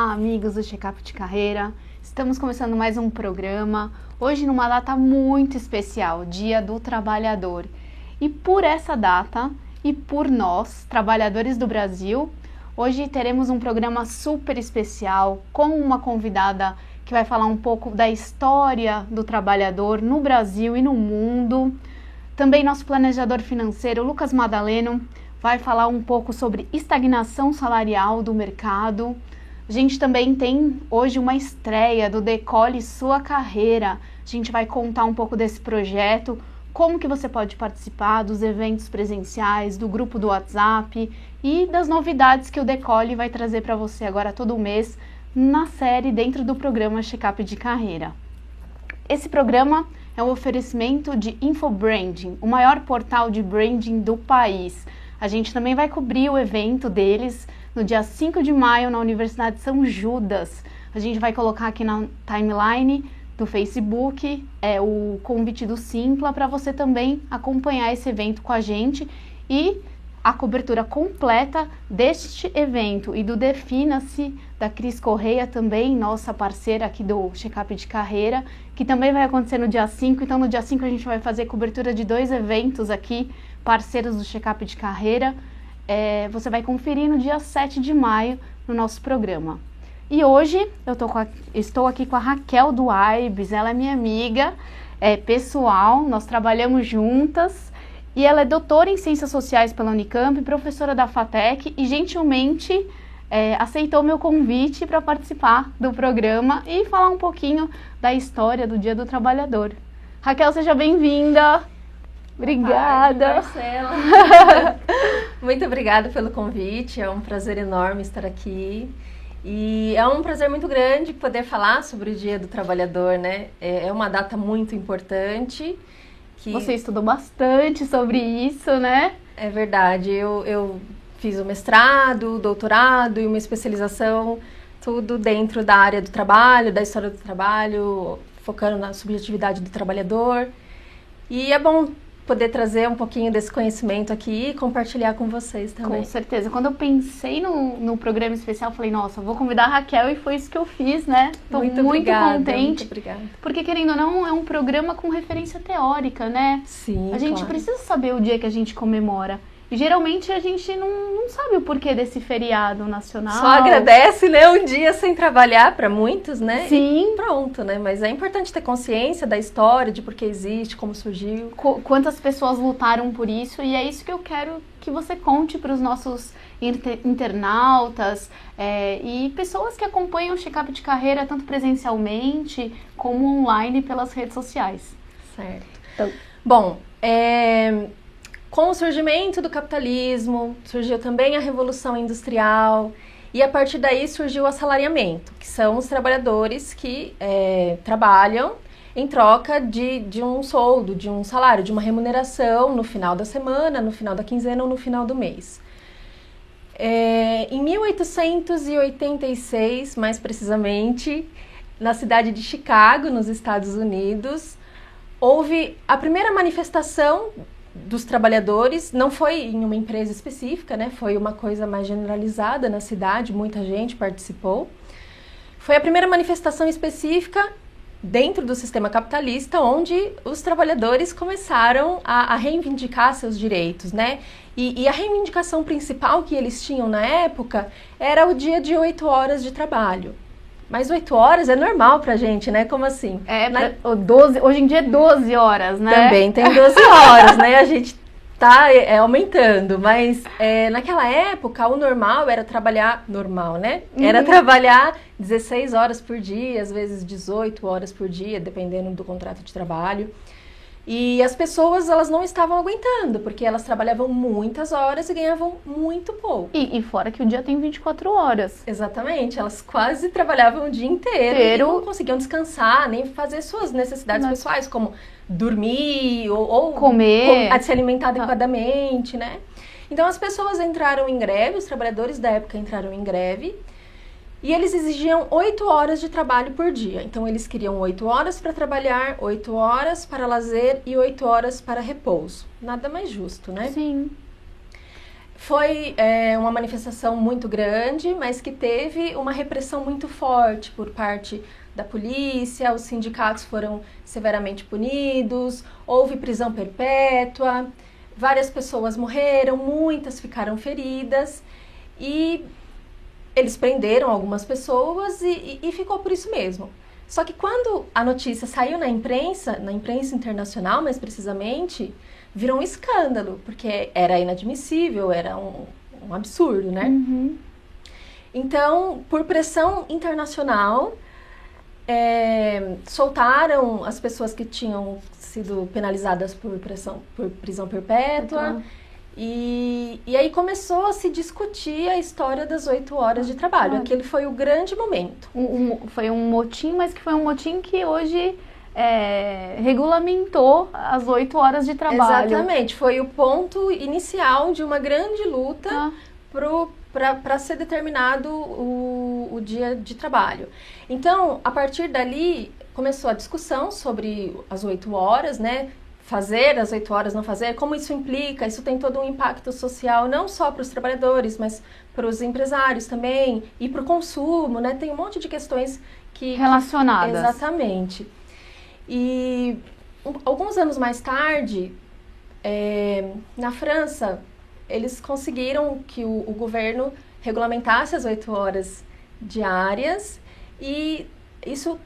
Olá, amigos do Checkup de Carreira. Estamos começando mais um programa, hoje numa data muito especial, Dia do Trabalhador. E por essa data e por nós, trabalhadores do Brasil, hoje teremos um programa super especial com uma convidada que vai falar um pouco da história do trabalhador no Brasil e no mundo. Também nosso planejador financeiro, Lucas Madaleno, vai falar um pouco sobre estagnação salarial do mercado. A gente também tem hoje uma estreia do Decole Sua Carreira. A gente vai contar um pouco desse projeto, como que você pode participar dos eventos presenciais, do grupo do WhatsApp e das novidades que o Decole vai trazer para você agora todo mês na série dentro do programa Checkup de Carreira. Esse programa é um oferecimento de Infobranding, o maior portal de branding do país. A gente também vai cobrir o evento deles no dia 5 de maio na Universidade São Judas. A gente vai colocar aqui na timeline do Facebook o convite do Simpla para você também acompanhar esse evento com a gente e a cobertura completa deste evento e do Defina-se da Cris Correia também, nossa parceira aqui do Checkup de Carreira, que também vai acontecer no dia 5. Então no dia 5 a gente vai fazer cobertura de 2 eventos aqui, parceiros do Checkup de Carreira. Você vai conferir no dia 7 de maio no nosso programa. E hoje estou aqui com a Raquel do AIBS, ela é minha amiga pessoal, nós trabalhamos juntas e ela é doutora em Ciências Sociais pela Unicamp, professora da FATEC e gentilmente aceitou meu convite para participar do programa e falar um pouquinho da história do Dia do Trabalhador. Raquel, seja bem-vinda! Obrigada! Marcela! Muito obrigada pelo convite, é um prazer enorme estar aqui. E é um prazer muito grande poder falar sobre o Dia do Trabalhador, né? É uma data muito importante. Você estudou bastante sobre isso, né? É verdade, eu fiz o mestrado, doutorado e uma especialização, tudo dentro da área do trabalho, da história do trabalho, focando na subjetividade do trabalhador. E é bom poder trazer um pouquinho desse conhecimento aqui e compartilhar com vocês também. Com certeza. Quando eu pensei no programa especial, eu falei, nossa, vou convidar a Raquel e foi isso que eu fiz, né? Tô muito contente. Muito obrigada. Porque, querendo ou não, é um programa com referência teórica, né? Sim, a gente claro. precisa saber o dia que a gente comemora. E geralmente a gente não sabe o porquê desse feriado nacional. Só agradece, né? Um dia sem trabalhar para muitos, né? Sim. E pronto, né? Mas é importante ter consciência da história, de por que existe, como surgiu. Quantas pessoas lutaram por isso, e é isso que eu quero que você conte para os nossos internautas e pessoas que acompanham o Checkup de Carreira tanto presencialmente como online pelas redes sociais. Certo. Então, bom, com o surgimento do capitalismo, surgiu também a Revolução Industrial e a partir daí surgiu o assalariamento, que são os trabalhadores que trabalham em troca de um soldo, de um salário, de uma remuneração no final da semana, no final da quinzena ou no final do mês. Em 1886, mais precisamente, na cidade de Chicago, nos Estados Unidos, houve a primeira manifestação dos trabalhadores. Não foi em uma empresa específica, né? Foi uma coisa mais generalizada na cidade, muita gente participou. Foi a primeira manifestação específica dentro do sistema capitalista, onde os trabalhadores começaram a reivindicar seus direitos, né? E a reivindicação principal que eles tinham na época era o dia de 8 horas de trabalho. Mas 8 horas é normal pra gente, né? Como assim? 12, hoje em dia é 12 horas, né? Também tem 12 horas, né? A gente tá aumentando, mas naquela época o normal era trabalhar, né? Era trabalhar 16 horas por dia, às vezes 18 horas por dia, dependendo do contrato de trabalho. E as pessoas, elas não estavam aguentando, porque elas trabalhavam muitas horas e ganhavam muito pouco. E fora que o dia tem 24 horas. Exatamente, elas quase trabalhavam o dia inteiro. E não conseguiam descansar, nem fazer suas necessidades pessoais, como dormir ou comer, se alimentar adequadamente, né? Então as pessoas entraram em greve, os trabalhadores da época entraram em greve, e eles exigiam 8 horas de trabalho por dia. Então, eles queriam 8 horas para trabalhar, 8 horas para lazer e 8 horas para repouso. Nada mais justo, né? Sim. Foi uma manifestação muito grande, mas que teve uma repressão muito forte por parte da polícia, os sindicatos foram severamente punidos, houve prisão perpétua, várias pessoas morreram, muitas ficaram feridas e eles prenderam algumas pessoas e ficou por isso mesmo. Só que quando a notícia saiu na imprensa internacional mais precisamente, virou um escândalo, porque era inadmissível, era um absurdo, né? Uhum. Então, por pressão internacional, soltaram as pessoas que tinham sido penalizadas por prisão perpétua. Então, E aí começou a se discutir a história das 8 horas de trabalho. Olha. Aquele foi o grande momento. foi um motim, mas que foi um motim que hoje regulamentou as 8 horas de trabalho. Exatamente, foi o ponto inicial de uma grande luta Ah. para ser determinado o dia de trabalho. Então, a partir dali, começou a discussão sobre as 8 horas, né? Fazer as 8 horas, não fazer, como isso implica, isso tem todo um impacto social, não só para os trabalhadores, mas para os empresários também, e para o consumo, né? Tem um monte de questões Relacionadas. Exatamente. E alguns anos mais tarde, na França, eles conseguiram que o governo regulamentasse as 8 horas diárias e isso,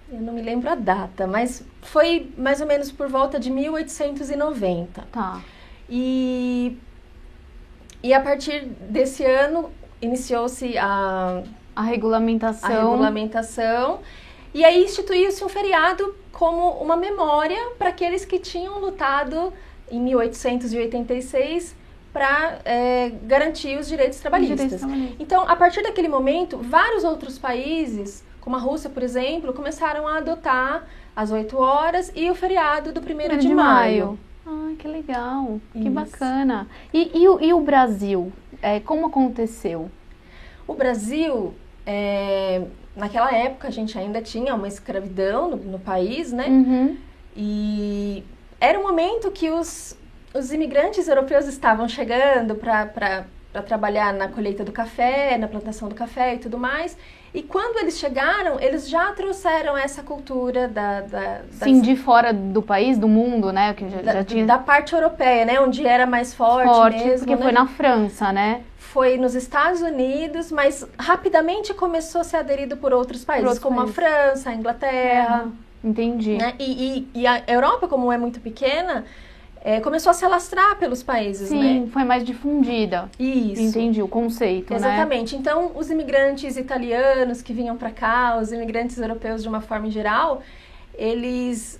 eu não me lembro a data, mas foi mais ou menos por volta de 1890. Tá. E a partir desse ano iniciou-se A a regulamentação. regulamentação e aí instituiu-se um feriado como uma memória para aqueles que tinham lutado em 1886 para garantir os direitos trabalhistas. Então, a partir daquele momento, vários outros países, como a Rússia, por exemplo, começaram a adotar as 8 horas e o feriado do 1º de maio. Ah, que legal, que Isso. bacana. E o Brasil? Como aconteceu? O Brasil, naquela época, a gente ainda tinha uma escravidão no país, né? Uhum. E era um momento que os imigrantes europeus estavam chegando para trabalhar na colheita do café, na plantação do café e tudo mais. E quando eles chegaram, eles já trouxeram essa cultura Sim, de fora do país, do mundo, né? Que já tinha da parte europeia, né? Onde era mais forte mesmo, porque né? foi na França, né? Foi nos Estados Unidos, mas rapidamente começou a ser aderido por outros países, como a França, a Inglaterra. Entendi. Né? E a Europa, como é muito pequena, começou a se alastrar pelos países, né? Sim, foi mais difundida. Isso. Entendi o conceito, Exatamente. Então, os imigrantes italianos que vinham para cá, os imigrantes europeus de uma forma geral, eles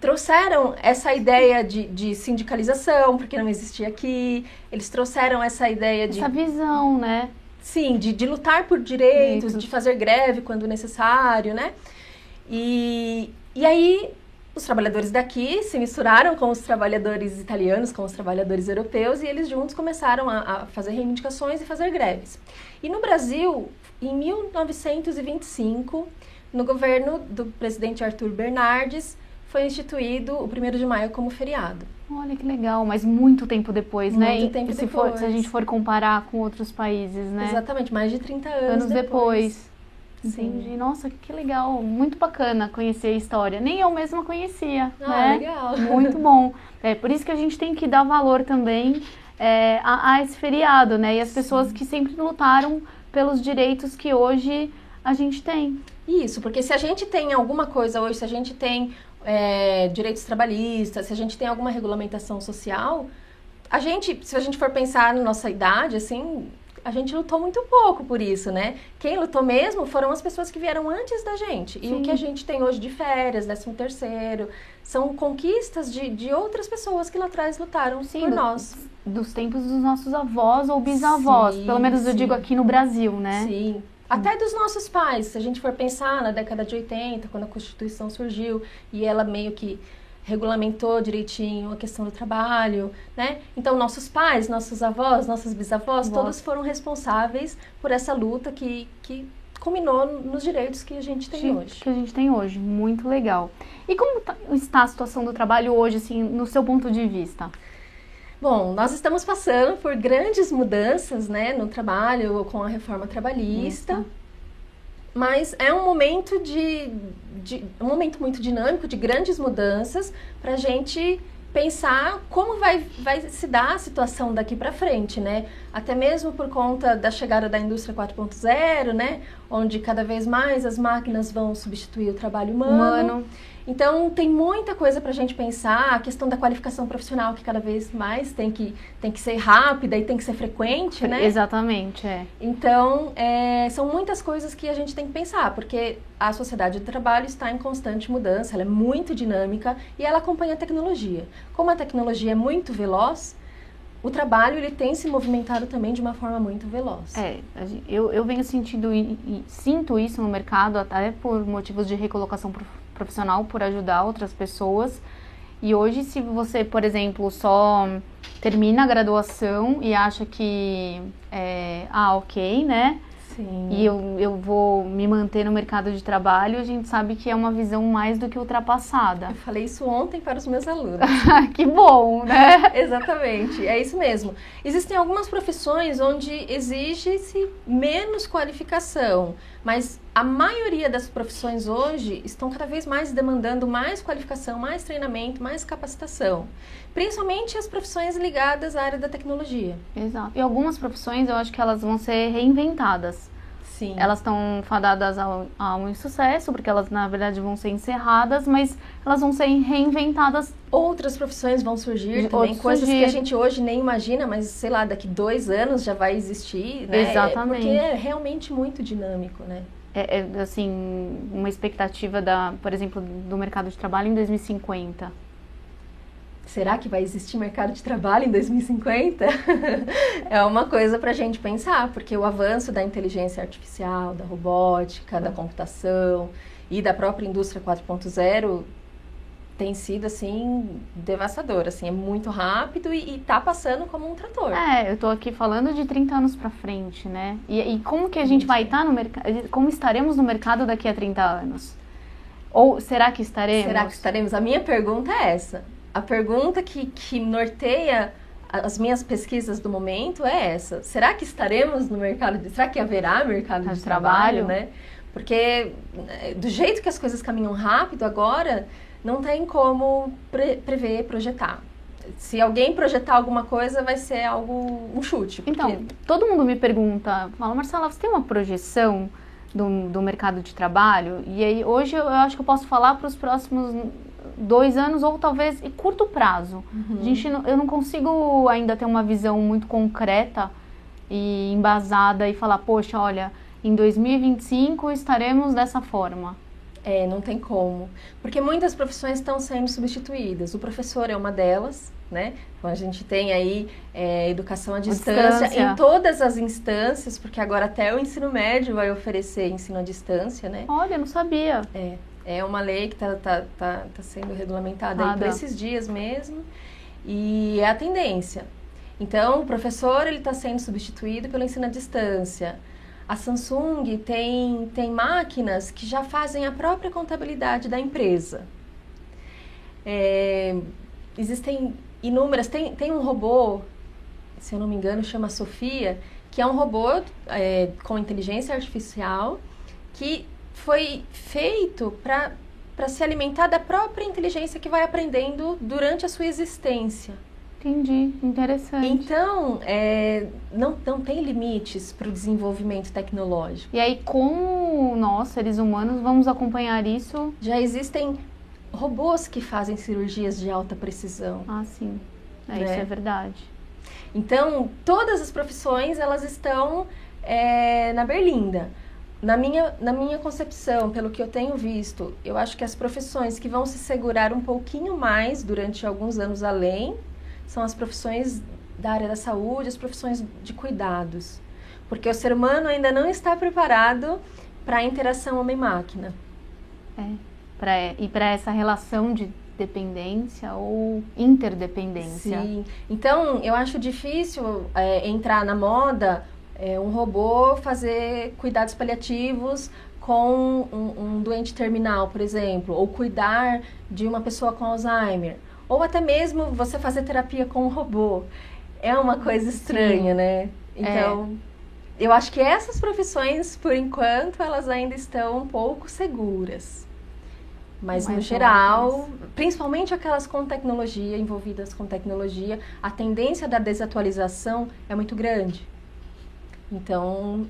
trouxeram essa ideia de sindicalização, porque não existia aqui. Eles trouxeram essa ideia de... Essa visão, né? Sim, de lutar por direitos, de fazer greve quando necessário, né? E aí, os trabalhadores daqui se misturaram com os trabalhadores italianos, com os trabalhadores europeus, e eles juntos começaram a fazer reivindicações e fazer greves. E no Brasil, em 1925, no governo do presidente Arthur Bernardes, foi instituído o 1º de maio como feriado. Olha que legal, mas muito tempo depois, né? Muito tempo depois. Se a gente for comparar com outros países, né? Exatamente, mais de 30 anos depois. Sim. Entendi. Nossa, que legal. Muito bacana conhecer a história. Nem eu mesma conhecia, Ah, né? legal. Muito bom. Por isso que a gente tem que dar valor também a esse feriado, né? E as pessoas que sempre lutaram pelos direitos que hoje a gente tem. Isso, porque se a gente tem alguma coisa hoje, se a gente tem direitos trabalhistas, se a gente tem alguma regulamentação social, se a gente for pensar na nossa idade, assim, a gente lutou muito pouco por isso, né? Quem lutou mesmo foram as pessoas que vieram antes da gente. E Sim. o que a gente tem hoje de férias, 13º, são conquistas de outras pessoas que lá atrás lutaram por nós. Dos tempos dos nossos avós ou bisavós. Sim, pelo menos eu sim. digo aqui no Brasil, né? Sim. Até dos nossos pais, se a gente for pensar na década de 80, quando a Constituição surgiu e ela meio que regulamentou direitinho a questão do trabalho, né? Então, nossos pais, nossos avós, nossos bisavós, todos foram responsáveis por essa luta que culminou nos direitos que a gente tem hoje. Que a gente tem hoje, muito legal. E como está a situação do trabalho hoje, assim, no seu ponto de vista? Bom, nós estamos passando por grandes mudanças, né, no trabalho com a reforma trabalhista. Isso. Mas é um momento um momento muito dinâmico, de grandes mudanças, para a gente pensar como vai se dar a situação daqui para frente, né? Até mesmo por conta da chegada da indústria 4.0, né? Onde cada vez mais as máquinas vão substituir o trabalho humano. Então, tem muita coisa para a gente pensar, a questão da qualificação profissional, que cada vez mais tem que ser rápida e tem que ser frequente, né? Exatamente, é. Então, são muitas coisas que a gente tem que pensar, porque a sociedade do trabalho está em constante mudança, ela é muito dinâmica e ela acompanha a tecnologia. Como a tecnologia é muito veloz, o trabalho ele tem se movimentado também de uma forma muito veloz. Eu venho sentindo e sinto isso no mercado, até por motivos de recolocação profissional, por ajudar outras pessoas. E hoje, se você, por exemplo, só termina a graduação e acha que ok, né? Sim. E eu vou me manter no mercado de trabalho, a gente sabe que é uma visão mais do que ultrapassada. Eu falei isso ontem para os meus alunos. Que bom, né? Exatamente, é isso mesmo. Existem algumas profissões onde exige-se menos qualificação, mas a maioria das profissões hoje estão cada vez mais demandando mais qualificação, mais treinamento, mais capacitação. Principalmente as profissões ligadas à área da tecnologia. Exato. E algumas profissões eu acho que elas vão ser reinventadas. Sim. Elas estão fadadas ao insucesso, porque elas na verdade vão ser encerradas, mas elas vão ser reinventadas. Outras profissões vão surgir também, coisas que a gente hoje nem imagina, mas sei lá, daqui 2 anos já vai existir, né? Exatamente. Porque é realmente muito dinâmico, né? Assim, uma expectativa por exemplo, do mercado de trabalho em 2050. Será que vai existir mercado de trabalho em 2050? É uma coisa para a gente pensar, porque o avanço da inteligência artificial, da robótica, da computação e da própria indústria 4.0 tem sido, assim, devastador. Assim, é muito rápido e tá passando como um trator. Eu tô aqui falando de 30 anos para frente, né? E como que a gente vai estar no mercado, como estaremos no mercado daqui a 30 anos? Ou será que estaremos? Será que estaremos? A minha pergunta é essa. A pergunta que norteia as minhas pesquisas do momento é essa. Será que estaremos no mercado será que haverá mercado de trabalho, né? Porque do jeito que as coisas caminham rápido agora, não tem como prever, projetar. Se alguém projetar alguma coisa, vai ser um chute. Porque... Então, todo mundo me pergunta, fala, Marcela, você tem uma projeção do mercado de trabalho? E aí, hoje eu acho que eu posso falar para os próximos 2 anos ou talvez em curto prazo. Eu não consigo ainda ter uma visão muito concreta e embasada e falar, poxa, olha, em 2025 estaremos dessa forma. Não tem como. Porque muitas profissões estão sendo substituídas. O professor é uma delas, né? Então a gente tem aí educação à distância em todas as instâncias, porque agora até o ensino médio vai oferecer ensino à distância, né? Olha, eu não sabia. É uma lei que tá sendo regulamentada aí por esses dias mesmo, e é a tendência. Então, o professor ele está sendo substituído pelo ensino à distância. A Samsung tem máquinas que já fazem a própria contabilidade da empresa. Existem inúmeras... Tem um robô, se eu não me engano, chama Sofia, que é um robô com inteligência artificial que foi feito para se alimentar da própria inteligência que vai aprendendo durante a sua existência. Entendi, interessante. Então, não tem limites para o desenvolvimento tecnológico. E aí, como nós, seres humanos, vamos acompanhar isso? Já existem robôs que fazem cirurgias de alta precisão. Ah, sim. Isso é verdade. Então, todas as profissões, elas estão na berlinda. Na minha concepção, pelo que eu tenho visto, eu acho que as profissões que vão se segurar um pouquinho mais durante alguns anos além são as profissões da área da saúde, as profissões de cuidados. Porque o ser humano ainda não está preparado para a interação homem-máquina. E para essa relação de dependência ou interdependência. Sim. Então, eu acho difícil entrar na moda um robô fazer cuidados paliativos com um doente terminal, por exemplo, ou cuidar de uma pessoa com Alzheimer, Ou até mesmo você fazer terapia com um robô. É uma coisa estranha, né? Então, eu acho que essas profissões, por enquanto, elas ainda estão um pouco seguras. Mas no geral, principalmente aquelas com tecnologia, envolvidas com tecnologia, a tendência da desatualização é muito grande. Então,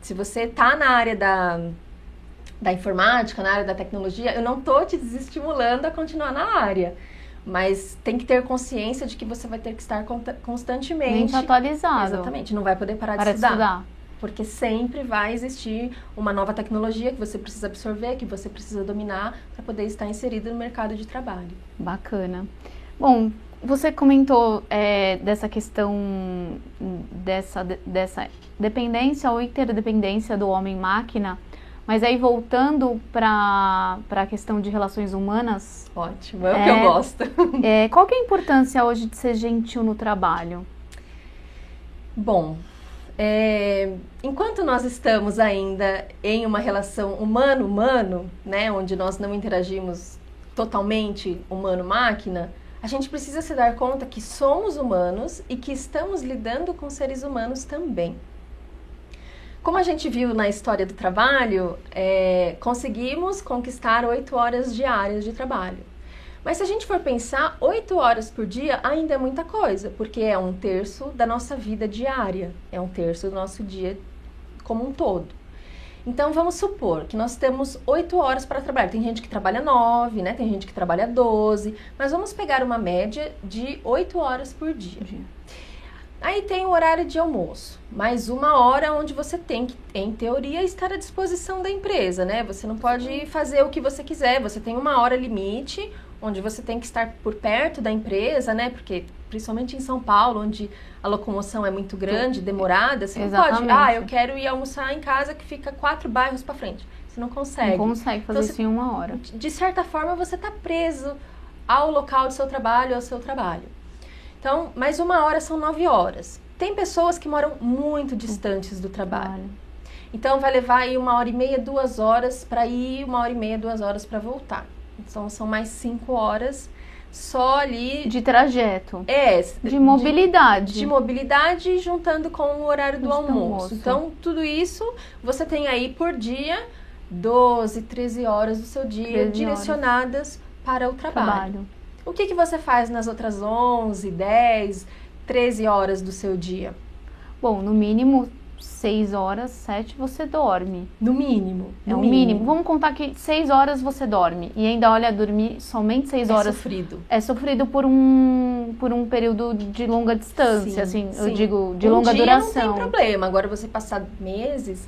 se você está na área da informática, na área da tecnologia, eu não estou te desestimulando a continuar na área. Mas tem que ter consciência de que você vai ter que estar constantemente atualizado. Exatamente, não vai poder parar de estudar. Porque sempre vai existir uma nova tecnologia que você precisa absorver, que você precisa dominar para poder estar inserido no mercado de trabalho. Bacana. Bom, você comentou dessa questão dessa dependência ou interdependência do homem-máquina, mas aí voltando para a questão de relações humanas... Ótimo, é o que eu gosto. Qual que é a importância hoje de ser gentil no trabalho? Bom... enquanto nós estamos ainda em uma relação humano-humano, né, onde nós não interagimos totalmente humano-máquina, a gente precisa se dar conta que somos humanos e que estamos lidando com seres humanos também. Como a gente viu na história do trabalho, conseguimos conquistar 8 horas diárias de trabalho. Mas se a gente for pensar, 8 horas por dia ainda é muita coisa, porque é 1/3 da nossa vida diária, é 1/3 do nosso dia como um todo. Então, vamos supor que nós temos 8 horas para trabalhar. Tem gente que trabalha 9, né? Tem gente que trabalha 12, mas vamos pegar uma média de 8 horas por dia. Aí tem o horário de almoço, mais 1 hora onde você tem que, em teoria, estar à disposição da empresa, né? Você não pode fazer o que você quiser, você tem 1 hora limite, onde você tem que estar por perto da empresa, né? Porque, principalmente em São Paulo, onde a locomoção é muito grande, demorada, você não pode, eu quero ir almoçar em casa que fica 4 bairros para frente. Você não consegue. Não consegue fazer isso em 1 hora. De certa forma, você está preso ao local do seu trabalho, ao seu trabalho. Então, mais 1 hora são 9 horas. Tem pessoas que moram muito distantes do trabalho. Então, vai levar aí 1h30, 2 horas para ir, 1h30, 2 horas para voltar. Então, são mais 5 horas só ali... De trajeto. De mobilidade. De mobilidade, juntando com o horário do almoço. Então, tudo isso, você tem aí por dia 12, 13 horas do seu dia direcionadas para o trabalho. O que você faz nas outras 11, 10, 13 horas do seu dia? Bom, no mínimo 6 horas, 7 você dorme. No mínimo. É o mínimo. Vamos contar que 6 horas você dorme. E ainda, olha, dormir somente 6 horas... É sofrido. É sofrido por um período de longa distância, sim. Eu digo, de longa duração. Não tem problema. Agora, você passar meses...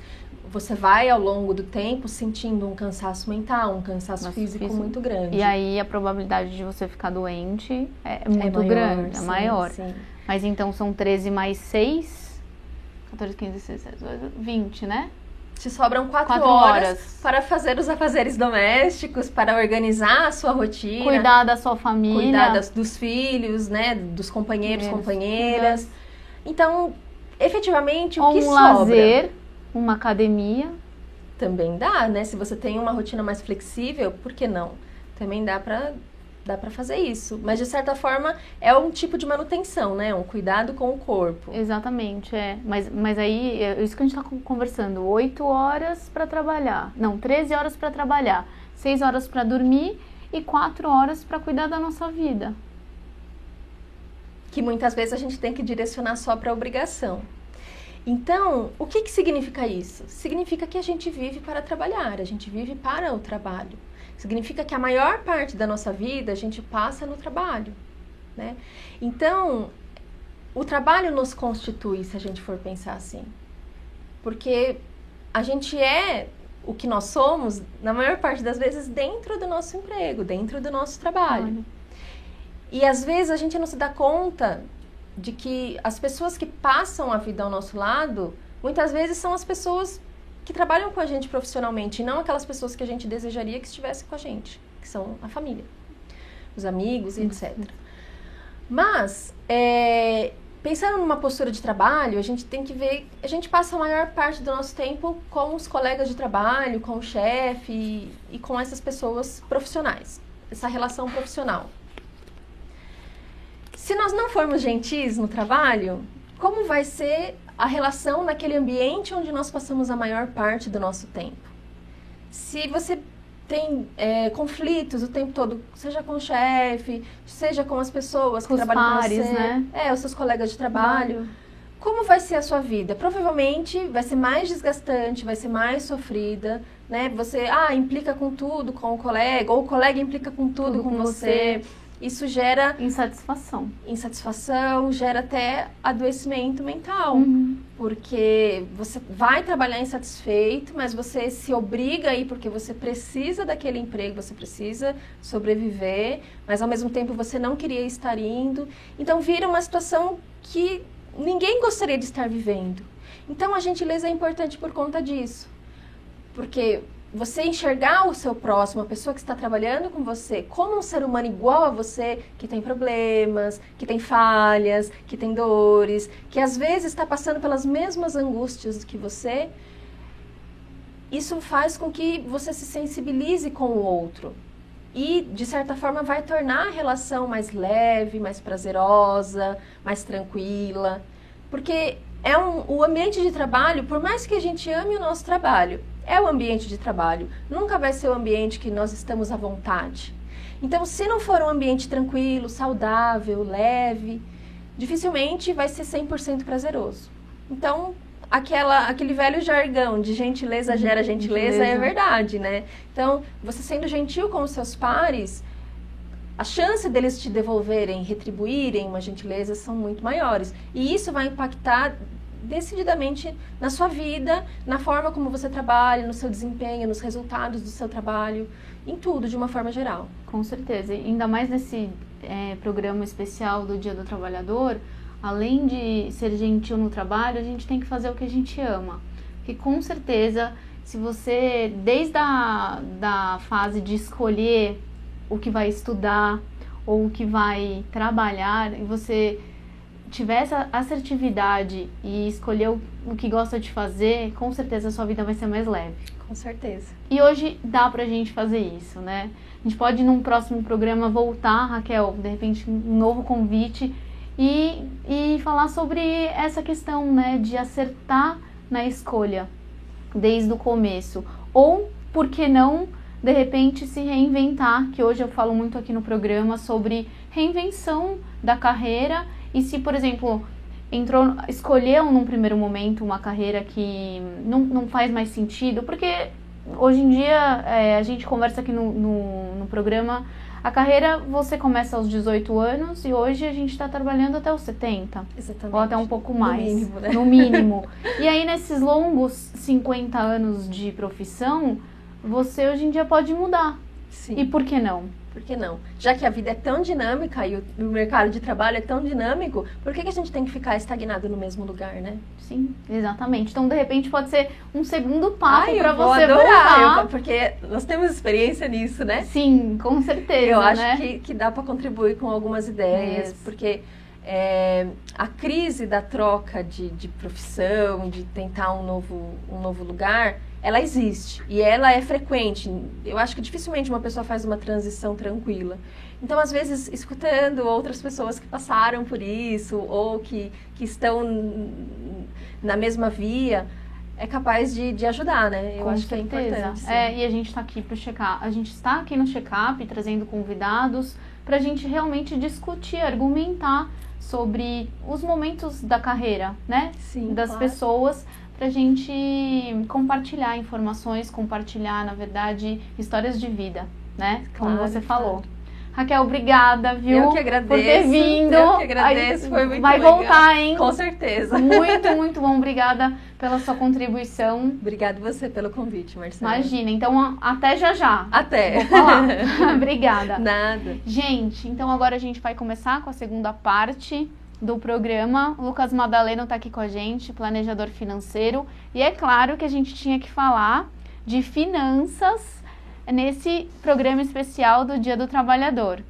Você vai, ao longo do tempo, sentindo um cansaço mental, um cansaço físico muito grande. E aí, a probabilidade de você ficar doente é muito grande, é maior. Sim. Mas então, são 13 mais 6, 14, 15, 16, 17, 20, né? Te sobram 4 horas para fazer os afazeres domésticos, para organizar a sua rotina. Cuidar da sua família. Cuidar dos filhos, né? Dos companheiros, companheiras. Então, efetivamente, o que sobra... lazer... Uma academia. Também dá, né? Se você tem uma rotina mais flexível, por que não? Também dá pra fazer isso. Mas, de certa forma, é um tipo de manutenção, né? Um cuidado com o corpo. Exatamente, Mas aí, é isso que a gente tá conversando. 8 horas para trabalhar. Não, 13 horas para trabalhar. 6 horas para dormir e 4 horas para cuidar da nossa vida. Que muitas vezes a gente tem que direcionar só para obrigação. Então, o que significa isso? Significa que a gente vive para trabalhar, a gente vive para o trabalho. Significa que a maior parte da nossa vida a gente passa no trabalho, né? Então, o trabalho nos constitui, se a gente for pensar assim. Porque a gente é o que nós somos, na maior parte das vezes, dentro do nosso emprego, dentro do nosso trabalho. E às vezes a gente não se dá conta de que as pessoas que passam a vida ao nosso lado, muitas vezes são as pessoas que trabalham com a gente profissionalmente, e não aquelas pessoas que a gente desejaria que estivessem com a gente, que são a família, os amigos e etc. Mas, pensando numa postura de trabalho, a gente tem que ver, a gente passa a maior parte do nosso tempo com os colegas de trabalho, com o chefe e com essas pessoas profissionais, essa relação profissional. Se nós não formos gentis no trabalho, como vai ser a relação naquele ambiente onde nós passamos a maior parte do nosso tempo? Se você tem conflitos o tempo todo, seja com o chefe, seja com as pessoas que trabalham com você, né? Os seus colegas de trabalho, como vai ser a sua vida? Provavelmente vai ser mais desgastante, vai ser mais sofrida, né? Você implica com tudo com o colega, ou o colega implica com tudo com você. Isso gera insatisfação, gera até adoecimento mental, porque você vai trabalhar insatisfeito, mas você se obriga a ir porque você precisa daquele emprego, você precisa sobreviver, mas ao mesmo tempo você não queria estar indo. Então vira uma situação que ninguém gostaria de estar vivendo. Então a gentileza é importante por conta disso, porque você enxergar o seu próximo, a pessoa que está trabalhando com você, como um ser humano igual a você, que tem problemas, que tem falhas, que tem dores, que às vezes está passando pelas mesmas angústias que você, isso faz com que você se sensibilize com o outro. E, de certa forma, vai tornar a relação mais leve, mais prazerosa, mais tranquila. Porque o ambiente de trabalho, por mais que a gente ame o nosso trabalho, é o ambiente de trabalho. Nunca vai ser o ambiente que nós estamos à vontade. Então, se não for um ambiente tranquilo, saudável, leve, dificilmente vai ser 100% prazeroso. Então, aquele velho jargão de gentileza gera gentileza é verdade, né? Então, você sendo gentil com os seus pares, a chance deles te devolverem, retribuírem uma gentileza são muito maiores. E isso vai impactar decididamente na sua vida, na forma como você trabalha, no seu desempenho, nos resultados do seu trabalho, em tudo, de uma forma geral. Com certeza. E ainda mais nesse programa especial do Dia do Trabalhador, além de ser gentil no trabalho, a gente tem que fazer o que a gente ama. Porque com certeza, se você, desde da fase de escolher o que vai estudar ou o que vai trabalhar, e você tiver essa assertividade e escolher o que gosta de fazer, com certeza a sua vida vai ser mais leve. Com certeza. E hoje dá pra gente fazer isso, né? A gente pode, num próximo programa, voltar, Raquel, de repente, um novo convite e falar sobre essa questão, né, de acertar na escolha desde o começo. Ou, por que não, de repente, se reinventar, que hoje eu falo muito aqui no programa sobre reinvenção da carreira. E se, por exemplo, escolheu num primeiro momento uma carreira que não faz mais sentido, porque hoje em dia a gente conversa aqui no programa, a carreira você começa aos 18 anos e hoje a gente está trabalhando até os 70. Exatamente. Ou até um pouco mais. No mínimo, né? No mínimo. E aí nesses longos 50 anos de profissão, você hoje em dia pode mudar. Sim. E por que não? Por que não? Já que a vida é tão dinâmica e o mercado de trabalho é tão dinâmico, por que a gente tem que ficar estagnado no mesmo lugar, né? Sim, exatamente. Então, de repente, pode ser um segundo papo para vou você adorar, voltar. porque nós temos experiência nisso, né? Sim, com certeza, Eu acho né? que dá para contribuir com algumas ideias, porque a crise da troca de profissão, de tentar um novo lugar, ela existe e ela é frequente. Eu acho que dificilmente uma pessoa faz uma transição tranquila. Então, às vezes, escutando outras pessoas que passaram por isso ou que estão na mesma via, é capaz de ajudar, né? Eu acho que é importante. Sim. E a gente está aqui para checar. A gente está aqui no check-up trazendo convidados para a gente realmente discutir, argumentar sobre os momentos da carreira, né? Sim, das pessoas, para a gente compartilhar informações, compartilhar, na verdade, histórias de vida, né? Como você falou. Raquel, obrigada, viu? Eu que agradeço. Por ter vindo. Eu que agradeço, foi muito legal. Vai voltar, hein? Com certeza. Muito, muito bom. Obrigada pela sua contribuição. Obrigada você pelo convite, Marcela. Imagina. Então, até já já. Até. Vou falar. Obrigada. Nada. Gente, então agora a gente vai começar com a segunda parte do programa. O Lucas Madaleno está aqui com a gente, planejador financeiro. E é claro que a gente tinha que falar de finanças nesse programa especial do Dia do Trabalhador.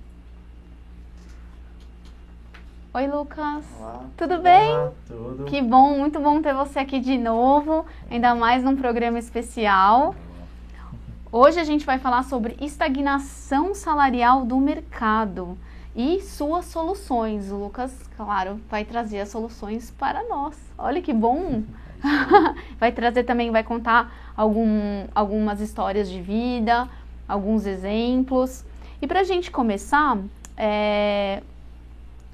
Oi, Lucas. Olá. Tudo bem? Olá, tudo. Que bom, muito bom ter você aqui de novo, ainda mais num programa especial. Hoje a gente vai falar sobre estagnação salarial do mercado. e suas soluções. O Lucas, claro, vai trazer as soluções para nós. Olha que bom! Vai trazer também, vai contar algumas histórias de vida, alguns exemplos. E para a gente começar,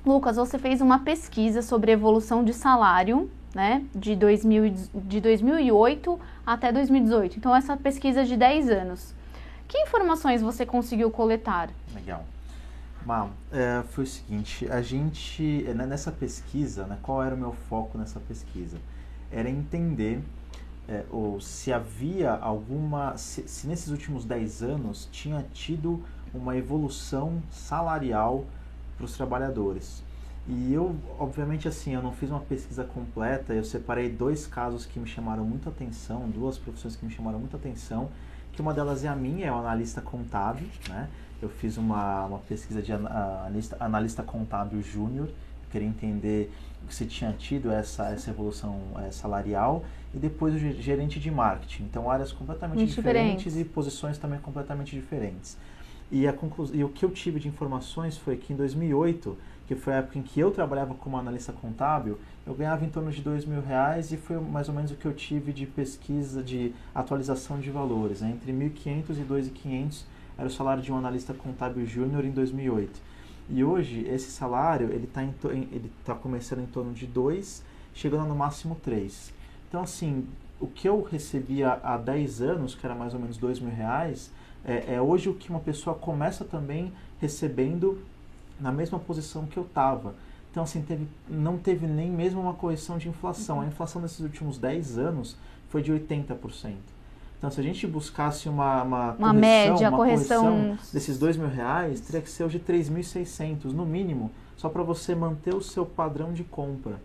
Lucas, você fez uma pesquisa sobre evolução de salário, né, de 2008 até 2018. Então, essa pesquisa de 10 anos. Que informações você conseguiu coletar? Legal. Mal, foi o seguinte, a gente, nessa pesquisa, né, qual era o meu foco nessa pesquisa? Era entender ou se havia se nesses últimos 10 anos tinha tido uma evolução salarial para os trabalhadores. E eu, obviamente, assim, eu não fiz uma pesquisa completa, eu separei 2 casos que me chamaram muita atenção, 2 profissões que me chamaram muita atenção, que uma delas é a minha, é o analista contábil, né? Eu fiz uma pesquisa de analista contábil júnior, queria entender se tinha tido essa evolução salarial, e depois o gerente de marketing. Então, áreas completamente diferentes e posições também completamente diferentes. E o que eu tive de informações foi que em 2008, que foi a época em que eu trabalhava como analista contábil, eu ganhava em torno de R$2.000 e foi mais ou menos o que eu tive de pesquisa, de atualização de valores. Né? Entre 1.500 e 2.500 era o salário de um analista contábil júnior em 2008. E hoje, esse salário, ele tá começando em torno de 2, chegando no máximo 3. Então, assim, o que eu recebia há 10 anos, que era mais ou menos R$2.000, é hoje o que uma pessoa começa também recebendo na mesma posição que eu estava. Então, assim, não teve nem mesmo uma correção de inflação. A inflação nesses últimos 10 anos foi de 80%. Então, se a gente buscasse uma correção desses R$2.000, teria que ser hoje R$3.600, no mínimo, só para você manter o seu padrão de compra.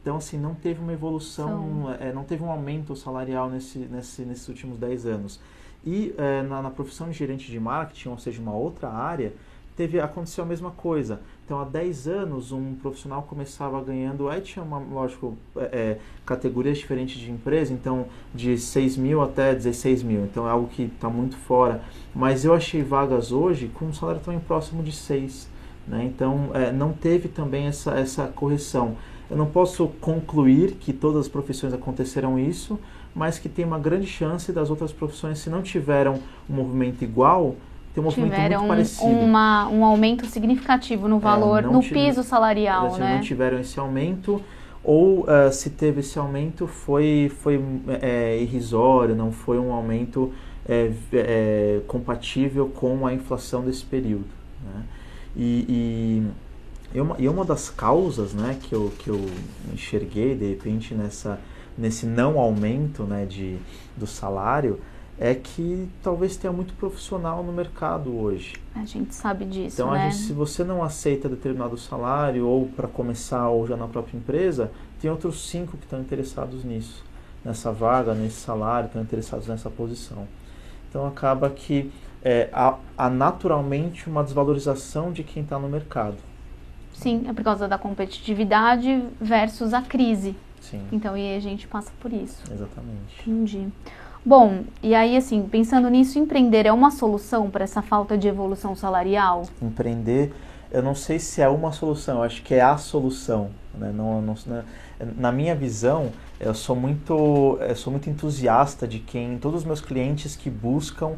Então, assim, não teve uma evolução, não teve um aumento salarial nesses últimos 10 anos. E na profissão de gerente de marketing, ou seja, uma outra área, aconteceu a mesma coisa. Então, há 10 anos, um profissional começava ganhando, aí tinha, lógico, categorias diferentes de empresa, então, de 6.000 até 16.000. Então, é algo que está muito fora. Mas eu achei vagas hoje com um salário também próximo de 6. Né? Então, não teve também essa correção. Eu não posso concluir que todas as profissões aconteceram isso, mas que tem uma grande chance das outras profissões, se não tiveram um movimento igual, ter um movimento muito parecido. Um aumento significativo no valor, no piso salarial, né? Não tiveram esse aumento, ou se teve esse aumento foi irrisório, não foi um aumento compatível com a inflação desse período. Né? E uma das causas, né, que eu enxerguei, de repente, nesse não aumento, né, do salário, é que talvez tenha muito profissional no mercado hoje. A gente sabe disso, então, né? Se você não aceita determinado salário, ou para começar, ou já na própria empresa, tem outros 5 que estão interessados nisso, nessa vaga, nesse salário, estão interessados nessa posição. Então, acaba que há naturalmente uma desvalorização de quem está no mercado. Sim, é por causa da competitividade versus a crise. Sim. Então, e a gente passa por isso. Exatamente. Entendi. Bom, e aí assim, pensando nisso, empreender é uma solução para essa falta de evolução salarial? Empreender, eu não sei se é uma solução, eu acho que é a solução. Né? Na minha visão, eu sou muito entusiasta de todos os meus clientes que buscam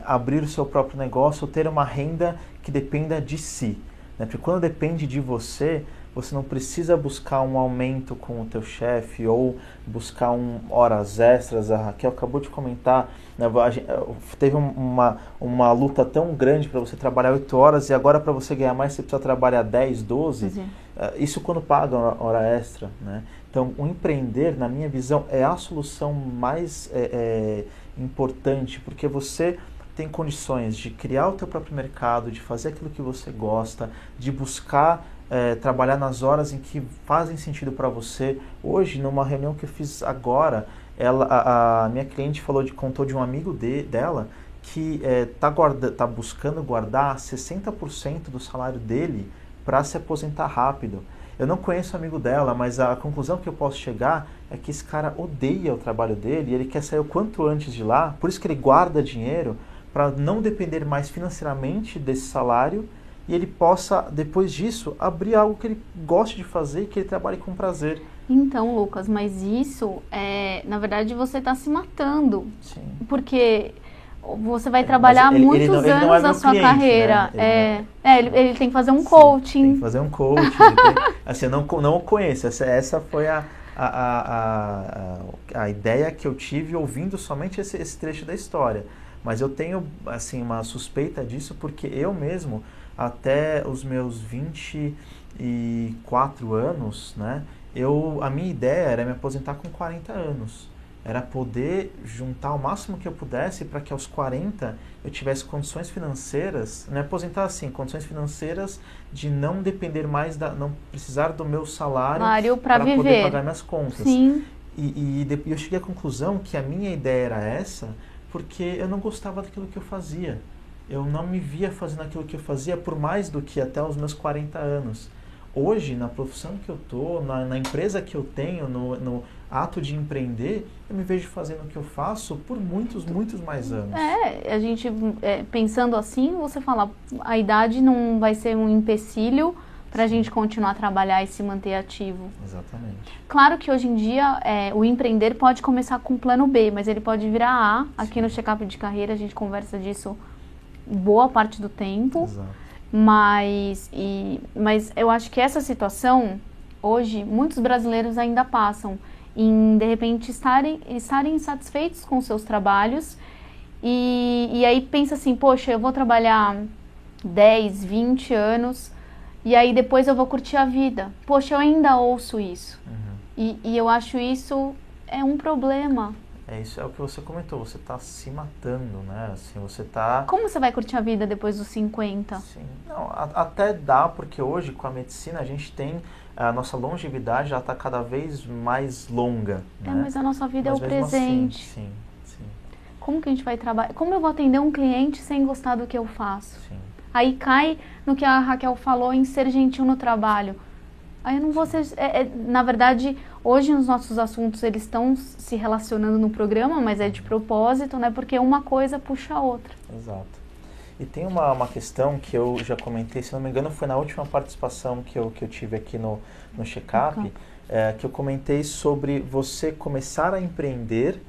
abrir o seu próprio negócio, ter uma renda que dependa de si. Né? Porque quando depende de você, você não precisa buscar um aumento com o teu chefe ou buscar horas extras. A Raquel acabou de comentar, né, teve uma luta tão grande para você trabalhar 8 horas e agora para você ganhar mais você precisa trabalhar 10, 12. Uhum. Isso quando paga hora extra. Né? Então, o empreender, na minha visão, é a solução mais importante, porque você tem condições de criar o teu próprio mercado, de fazer aquilo que você gosta, de buscar trabalhar nas horas em que fazem sentido para você. Hoje, numa reunião que eu fiz agora, a minha cliente contou de um amigo dela que está buscando guardar 60% do salário dele para se aposentar rápido. Eu não conheço o amigo dela, mas a conclusão que eu posso chegar é que esse cara odeia o trabalho dele e ele quer sair o quanto antes de lá, por isso que ele guarda dinheiro para não depender mais financeiramente desse salário e ele possa, depois disso, abrir algo que ele goste de fazer e que ele trabalhe com prazer. Então, Lucas, mas isso, na verdade, você está se matando. Sim. Porque você vai trabalhar Mas ele muitos não é anos meu da sua cliente, carreira. né? Ele tem que fazer um Sim, coaching. tem que fazer um coaching. Assim, eu não o conheço. Essa foi a ideia que eu tive ouvindo somente esse trecho da história. Mas eu tenho, assim, uma suspeita disso porque eu mesmo, até os meus 24 anos, né, a minha ideia era me aposentar com 40 anos. Era poder juntar o máximo que eu pudesse para que aos 40 eu tivesse condições financeiras, me aposentar assim, condições financeiras de não depender mais, não precisar do meu salário para poder pagar minhas contas. Sim. E eu cheguei à conclusão que a minha ideia era essa porque eu não gostava daquilo que eu fazia. Eu não me via fazendo aquilo que eu fazia por mais do que até os meus 40 anos. Hoje, na profissão que eu estou, na empresa que eu tenho, no ato de empreender, eu me vejo fazendo o que eu faço por muitos mais anos. A gente, pensando assim, você fala, a idade não vai ser um empecilho para a gente continuar a trabalhar e se manter ativo. Exatamente. Claro que hoje em dia o empreender pode começar com plano B, mas ele pode virar A. Aqui no Check-up de Carreira a gente conversa disso boa parte do tempo. Exato. Mas eu acho que essa situação, hoje, muitos brasileiros ainda passam em, de repente, estarem insatisfeitos com seus trabalhos e aí pensa assim, poxa, eu vou trabalhar 10, 20 anos e aí depois eu vou curtir a vida. Poxa, eu ainda ouço isso. Uhum. E eu acho isso um problema. Isso é o que você comentou, você está se matando, né? Assim, você tá... Como você vai curtir a vida depois dos 50? Sim. Não, até dá, porque hoje com a medicina a gente tem... A nossa longevidade já está cada vez mais longa, né? Mas a nossa vida é o presente. Assim, sim. Como que a gente vai trabalhar? Como eu vou atender um cliente sem gostar do que eu faço? Sim. Aí cai no que a Raquel falou em ser gentil no trabalho. Aí eu não vou ser... na verdade, hoje os nossos assuntos eles estão se relacionando no programa, mas é de propósito, né? Porque uma coisa puxa a outra. Exato. E tem uma questão que eu já comentei, se não me engano, foi na última participação que eu tive aqui no Check-up, que eu comentei sobre você começar a empreender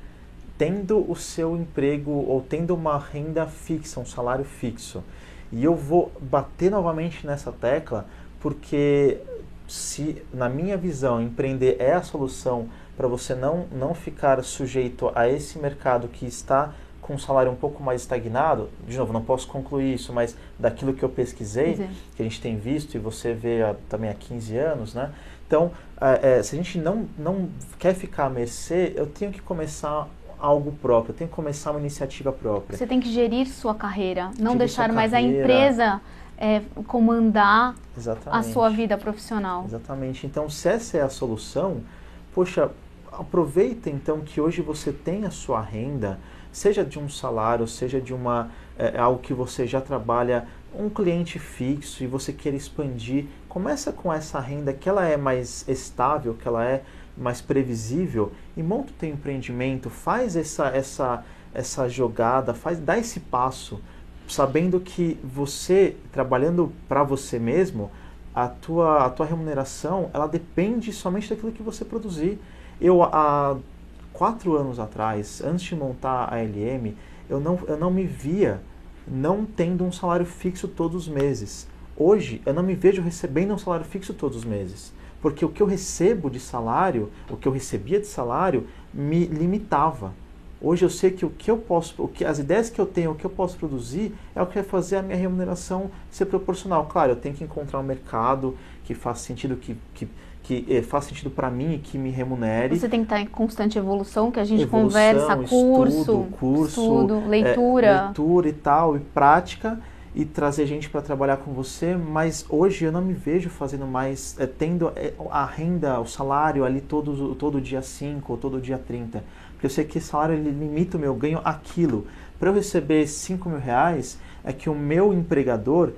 tendo o seu emprego ou tendo uma renda fixa, um salário fixo. E eu vou bater novamente nessa tecla, porque... se, na minha visão, empreender é a solução para você não ficar sujeito a esse mercado que está com um salário um pouco mais estagnado, de novo, não posso concluir isso, mas daquilo que eu pesquisei, que a gente tem visto e você vê também há 15 anos, né? Então, se a gente não quer ficar à mercê, eu tenho que começar algo próprio, eu tenho que começar uma iniciativa própria. Você tem que gerir sua carreira, não deixar mais a empresa... comandar a sua vida profissional. Exatamente. Então, se essa é a solução, poxa, aproveita então que hoje você tem a sua renda, seja de um salário, seja de algo que você já trabalha, um cliente fixo e você quer expandir, começa com essa renda que ela é mais estável, que ela é mais previsível e monta o teu empreendimento, faz essa jogada, dá esse passo, sabendo que você, trabalhando para você mesmo, a tua remuneração, ela depende somente daquilo que você produzir. Eu, há 4 anos atrás, antes de montar a LM, eu não me via não tendo um salário fixo todos os meses. Hoje, eu não me vejo recebendo um salário fixo todos os meses. Porque o que eu recebo de salário, o que eu recebia de salário, me limitava. Hoje eu sei que as ideias que eu tenho, o que eu posso produzir, é o que vai fazer a minha remuneração ser proporcional. Claro, eu tenho que encontrar um mercado que faça sentido, que faça sentido para mim e que me remunere. Você tem que estar em constante evolução, que a gente conversa, curso, estudo, leitura. Leitura e tal, e prática, e trazer gente para trabalhar com você, mas hoje eu não me vejo fazendo mais, tendo a renda, o salário ali todo dia 5 ou todo dia 30. Porque eu sei que esse salário ele limita o meu ganho àquilo. Para eu receber 5 mil reais, é que o meu empregador,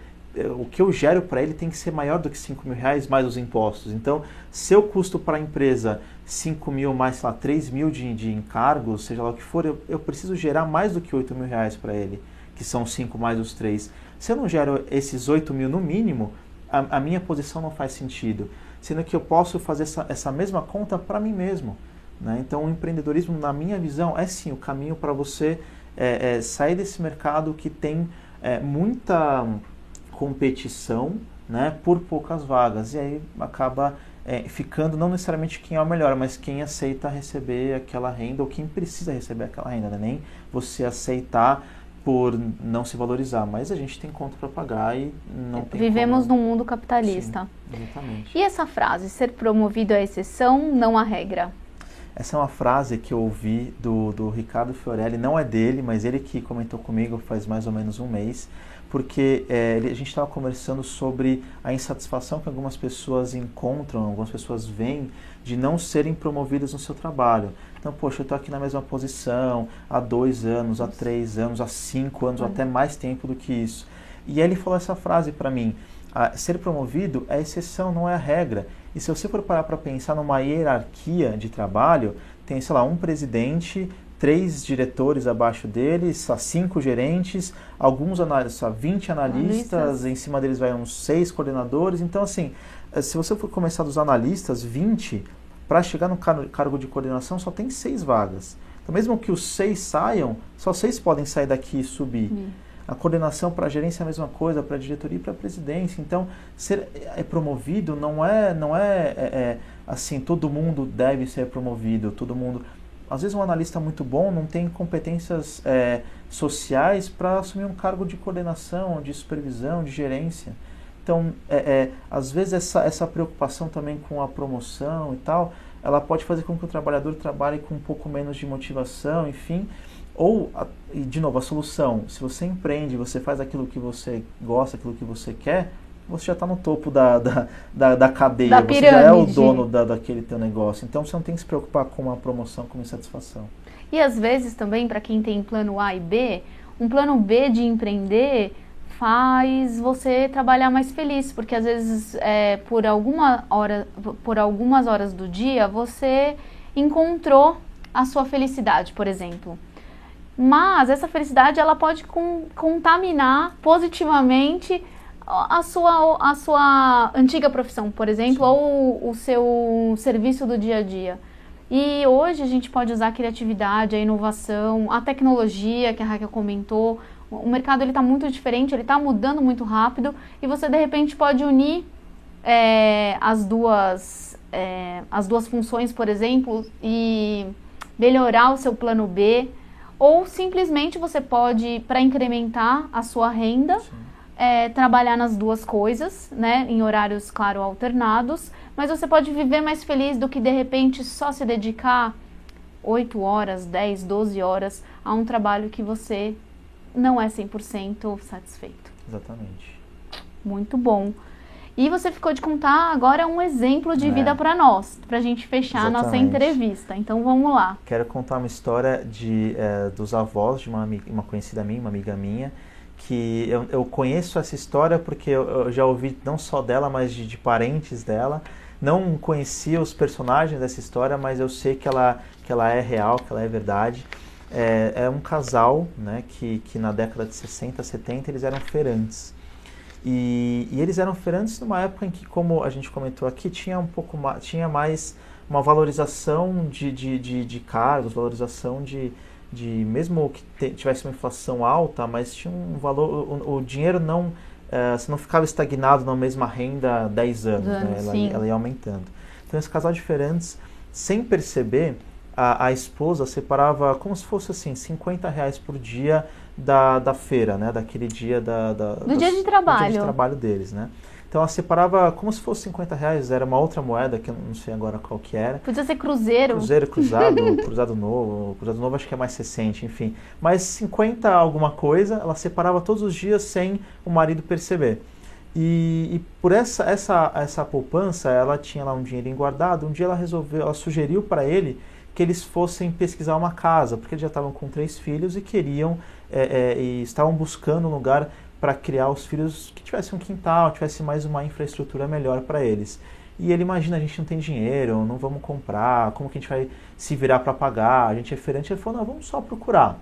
o que eu gero para ele tem que ser maior do que 5 mil reais mais os impostos. Então, se eu custo para a empresa 5 mil mais, sei lá, 3 mil de encargos, seja lá o que for, eu preciso gerar mais do que 8 mil reais para ele. que são 5 mais os 3. Se eu não gero esses 8 mil no mínimo, a minha posição não faz sentido. Sendo que eu posso fazer essa mesma conta para mim mesmo. Né? Então, o empreendedorismo, na minha visão, é sim o caminho para você sair desse mercado que tem muita competição, né, por poucas vagas. E aí acaba ficando não necessariamente quem é o melhor, mas quem aceita receber aquela renda ou quem precisa receber aquela renda. Né? Nem você aceitar por não se valorizar, mas a gente tem conta para pagar e não tem Vivemos como... num mundo capitalista. Sim, exatamente. E essa frase, ser promovido é exceção, não a regra? Essa é uma frase que eu ouvi do Ricardo Fiorelli, não é dele, mas ele que comentou comigo faz mais ou menos um mês, porque a gente estava conversando sobre a insatisfação que algumas pessoas encontram, algumas pessoas veem de não serem promovidas no seu trabalho. Então, poxa, eu estou aqui na mesma posição há 2 anos, há 3 anos, há 5 anos, ou até mais tempo do que isso. E ele falou essa frase para mim, ser promovido é exceção, não é a regra. E se você for parar para pensar numa hierarquia de trabalho, tem, sei lá, um presidente, 3 diretores abaixo dele, 5 gerentes, alguns 20 analistas, em cima deles vai uns 6 coordenadores. Então, assim, se você for começar dos analistas, 20, para chegar no cargo de coordenação só tem 6 vagas. Então, mesmo que os 6 saiam, só 6 podem sair daqui e subir. A coordenação para a gerência é a mesma coisa, para a diretoria e para a presidência. Então, ser promovido não é assim, todo mundo deve ser promovido, todo mundo... Às vezes um analista muito bom não tem competências sociais para assumir um cargo de coordenação, de supervisão, de gerência. Então, às vezes essa preocupação também com a promoção e tal, ela pode fazer com que o trabalhador trabalhe com um pouco menos de motivação, enfim. Ou, e de novo, a solução, se você empreende, você faz aquilo que você gosta, aquilo que você quer, você já está no topo da cadeia, da você pirâmide. já é o dono daquele teu negócio. Então, você não tem que se preocupar com uma promoção, com uma insatisfação. E às vezes também, para quem tem plano A e B, um plano B de empreender faz você trabalhar mais feliz, porque às vezes por algumas horas do dia você encontrou a sua felicidade, por exemplo. Mas essa felicidade ela pode contaminar positivamente a sua antiga profissão, por exemplo, ou o seu serviço do dia a dia. E hoje a gente pode usar a criatividade, a inovação, a tecnologia, que a Raquel comentou. O mercado está muito diferente, ele está mudando muito rápido e você de repente pode unir as duas funções, por exemplo, e melhorar o seu plano B. Ou simplesmente você pode, para incrementar a sua renda, trabalhar nas duas coisas, né, em horários, claro, alternados, mas você pode viver mais feliz do que, de repente, só se dedicar 8 horas, 10, 12 horas a um trabalho que você não é 100% satisfeito. Exatamente. Muito bom. E você ficou de contar agora um exemplo de vida para nós, para a gente fechar a nossa entrevista. Então, vamos lá. Quero contar uma história dos avós de uma conhecida minha, uma amiga minha, que eu conheço essa história porque eu já ouvi não só dela, mas de parentes dela. Não conhecia os personagens dessa história, mas eu sei que ela é real, que ela é verdade. É um casal, né, que na década de 60, 70, eles eram feirantes. E eles eram feirantes numa época em que, como a gente comentou aqui, tinha mais uma valorização de cargos, valorização de mesmo que tivesse uma inflação alta, mas tinha um valor, o dinheiro não, você não ficava estagnado na mesma renda há 10 anos, né? Ela ia aumentando. Então esse casal de feirantes, sem perceber, a esposa separava como se fosse assim, R$50 por dia da feira, né? Daquele dia do dia de trabalho. Do dia de trabalho deles, né? Então ela separava como se fosse R$50, era uma outra moeda que eu não sei agora qual que era. Podia ser cruzeiro. Cruzeiro, cruzado novo acho que é mais recente, enfim. Mas 50 alguma coisa, ela separava todos os dias sem o marido perceber. E por essa poupança, ela tinha lá um dinheirinho guardado. Um dia ela sugeriu para ele que eles fossem pesquisar uma casa, porque eles já estavam com 3 filhos e queriam, e estavam buscando um lugar para criar os filhos que tivesse um quintal, tivesse mais uma infraestrutura melhor para eles. E ele imagina, a gente não tem dinheiro, não vamos comprar, como que a gente vai se virar para pagar, a gente é feirante. Ele falou, não, vamos só procurar.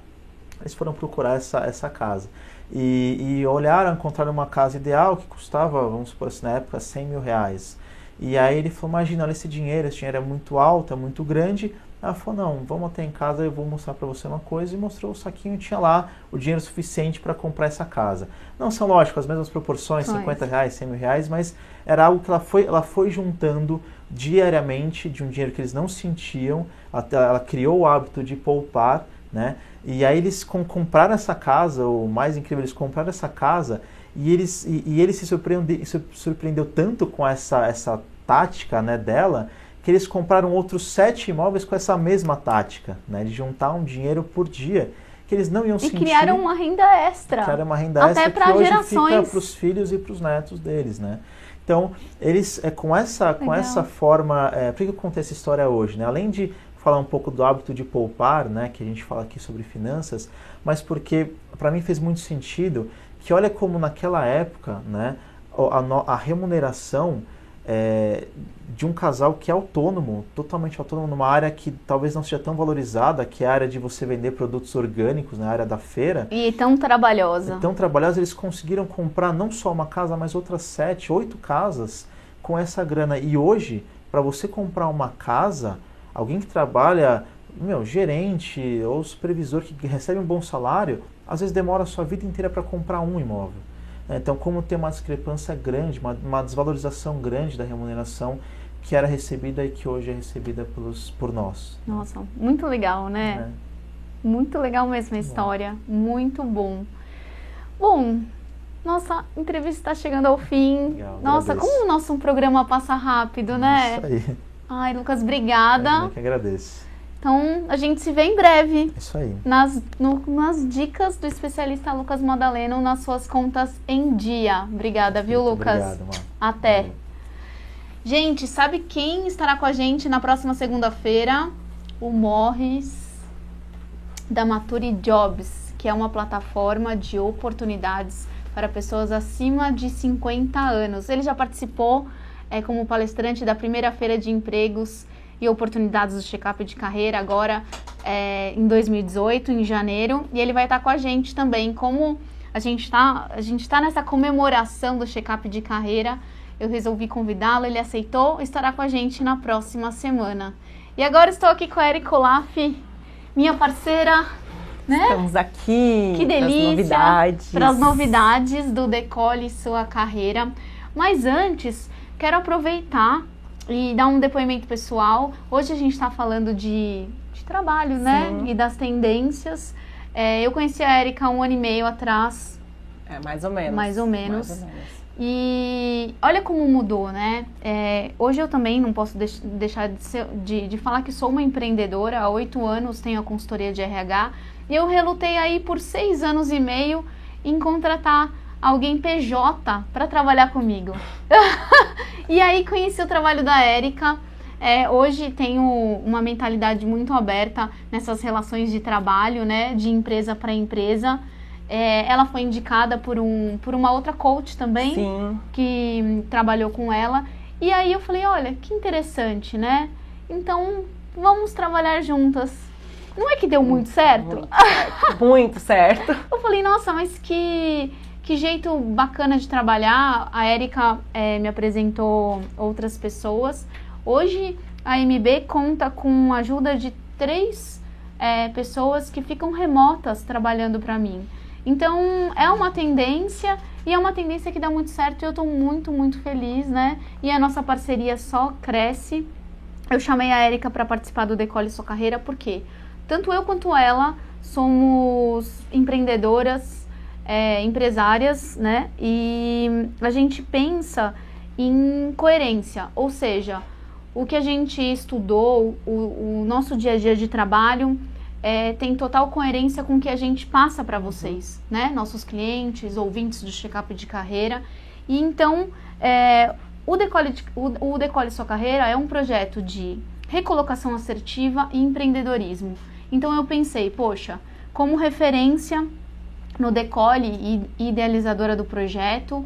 Eles foram procurar essa casa. E olharam, encontraram uma casa ideal que custava, vamos supor assim, na época, R$100.000. E aí ele falou, imagina, olha esse dinheiro é muito alto, é muito grande. Ela falou, não, vamos até em casa, eu vou mostrar para você uma coisa. E mostrou o saquinho, tinha lá o dinheiro suficiente para comprar essa casa. Não são, lógico, as mesmas proporções, R$50, R$100.000, mas era algo que ela foi juntando diariamente de um dinheiro que eles não sentiam. Ela criou o hábito de poupar, né? E aí eles compraram essa casa, o mais incrível, eles compraram essa casa e ele se surpreendeu tanto com essa tática, né, dela, que eles compraram outros 7 imóveis com essa mesma tática, né, de juntar um dinheiro por dia, que eles não iam sentir. E criaram uma renda extra. Criaram uma renda extra que hoje gerações. Fica para os filhos e para os netos deles, né? Então, eles, com essa forma, por que eu contei essa história hoje, né? Além de falar um pouco do hábito de poupar, né, que a gente fala aqui sobre finanças, mas porque para mim fez muito sentido que olha como naquela época, né, a remuneração de um casal que é autônomo, totalmente autônomo, numa área que talvez não seja tão valorizada, que é a área de você vender produtos orgânicos, na área da feira. E tão trabalhosa. Eles conseguiram comprar não só uma casa, mas outras 7, 8 casas com essa grana. E hoje, para você comprar uma casa, alguém que trabalha, gerente ou supervisor que recebe um bom salário, às vezes demora a sua vida inteira para comprar um imóvel. Então, como tem uma discrepância grande, uma desvalorização grande da remuneração que era recebida e que hoje é recebida por nós. Nossa, muito legal, né? Muito legal mesmo a história, muito bom. Bom, nossa entrevista está chegando ao fim. Legal, nossa, agradeço. Como o nosso programa passa rápido, né? Isso aí. Ai, Lucas, obrigada. Eu que agradeço. Então, a gente se vê em breve. Isso aí. Nas dicas do especialista Lucas Madaleno nas suas contas em dia. Obrigada, viu, Lucas? Obrigado, mano. Até. Valeu. Gente, sabe quem estará com a gente na próxima segunda-feira? O Morris da Mature Jobs, que é uma plataforma de oportunidades para pessoas acima de 50 anos. Ele já participou como palestrante da primeira feira de empregos e oportunidades do check-up de carreira agora em 2018, em janeiro, e ele vai estar com a gente também. Como a gente tá nessa comemoração do check-up de carreira, eu resolvi convidá-lo, ele aceitou, estará com a gente na próxima semana. E agora estou aqui com a Erika Olaf, minha parceira, né? Estamos aqui. Que delícia! Para as novidades do Decole Sua Carreira. Mas antes, quero aproveitar e dar um depoimento pessoal. Hoje a gente está falando de trabalho, né? Sim. E das tendências. Eu conheci a Erika 1 ano e meio atrás. Mais ou menos. Mais ou menos. E olha como mudou, né? Hoje eu também não posso deixar de falar que sou uma empreendedora. Há 8 anos tenho a consultoria de RH. E eu relutei aí por 6 anos e meio em contratar alguém PJ para trabalhar comigo. E aí conheci o trabalho da Erika. Hoje tenho uma mentalidade muito aberta nessas relações de trabalho, né? De empresa para empresa. Ela foi indicada por uma outra coach também. Sim. Que trabalhou com ela. E aí eu falei, olha, que interessante, né? Então, vamos trabalhar juntas. Não é que deu muito certo? Muito certo. Eu falei, nossa, mas que jeito bacana de trabalhar. A Erika me apresentou outras pessoas. Hoje, a MB conta com a ajuda de 3 pessoas que ficam remotas trabalhando para mim. Então, é uma tendência e é uma tendência que dá muito certo e eu estou muito, muito feliz, né? E a nossa parceria só cresce. Eu chamei a Erika para participar do Decole Sua Carreira porque tanto eu quanto ela somos empreendedoras, empresárias, né? E a gente pensa em coerência, ou seja, o que a gente estudou, o nosso dia a dia de trabalho tem total coerência com o que a gente passa para vocês, né? Nossos clientes, ouvintes do check-up de carreira. E então, o Decole Sua Carreira é um projeto de recolocação assertiva e empreendedorismo. Então eu pensei, poxa, como referência no Decole e idealizadora do projeto,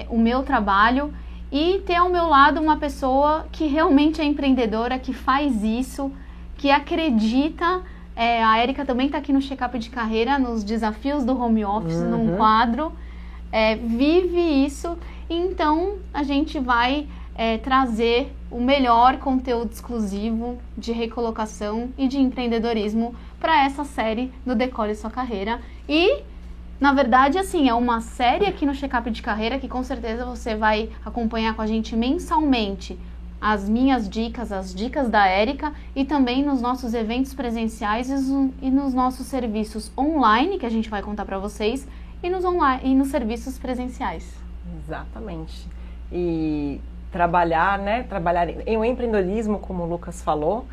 o meu trabalho e ter ao meu lado uma pessoa que realmente é empreendedora, que faz isso, que acredita A Érica também está aqui no Check-up de Carreira, nos desafios do home office, num quadro. Vive isso, então a gente vai trazer o melhor conteúdo exclusivo de recolocação e de empreendedorismo para essa série do Decole Sua Carreira. E, na verdade, assim, é uma série aqui no Check-up de Carreira que com certeza você vai acompanhar com a gente mensalmente as minhas dicas, as dicas da Érica e também nos nossos eventos presenciais e nos nossos serviços online, que a gente vai contar para vocês, e nos serviços presenciais. Exatamente. E trabalhar em um empreendedorismo, como o Lucas falou,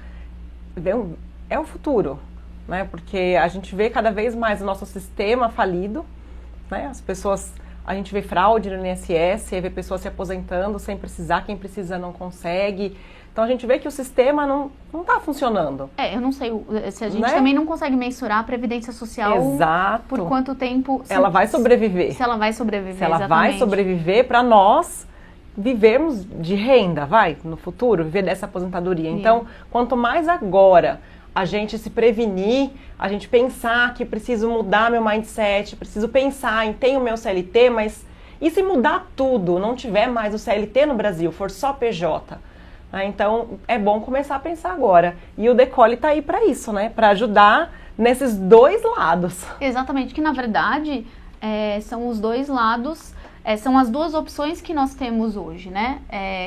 é o futuro, né? Porque a gente vê cada vez mais o nosso sistema falido, né? A gente vê fraude no INSS, vê pessoas se aposentando sem precisar, quem precisa não consegue. Então a gente vê que o sistema não está funcionando. Eu não sei se a gente também não consegue mensurar a Previdência Social. Exato. Por quanto tempo ela vai sobreviver. Se ela vai sobreviver, Se ela exatamente. vai sobreviver para nós vivermos de renda, no futuro, viver dessa aposentadoria. Então, quanto mais agora a gente se prevenir, a gente pensar que preciso mudar meu mindset, preciso pensar em ter o meu CLT, mas e se mudar tudo, não tiver mais o CLT no Brasil, for só PJ? Então, é bom começar a pensar agora. E o Decole está aí para isso, né? Para ajudar nesses dois lados. Exatamente, que na verdade são os dois lados, são as duas opções que nós temos hoje, né?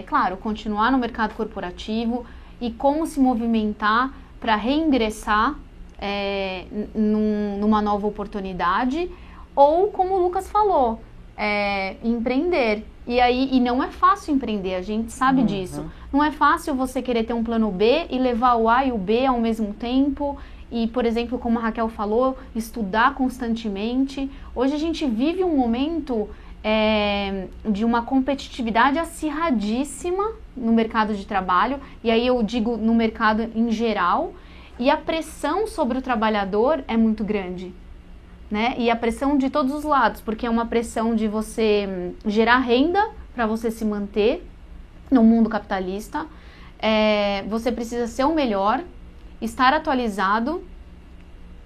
Claro, continuar no mercado corporativo e como se movimentar para reingressar numa nova oportunidade, ou como o Lucas falou, empreender. E não é fácil empreender, a gente sabe disso. Não é fácil você querer ter um plano B e levar o A e o B ao mesmo tempo. E, por exemplo, como a Raquel falou, estudar constantemente. Hoje a gente vive um momento de uma competitividade acirradíssima no mercado de trabalho. E aí eu digo no mercado em geral. E a pressão sobre o trabalhador é muito grande. Né? E a pressão de todos os lados, porque é uma pressão de você gerar renda para você se manter no mundo capitalista. Você precisa ser o melhor, estar atualizado,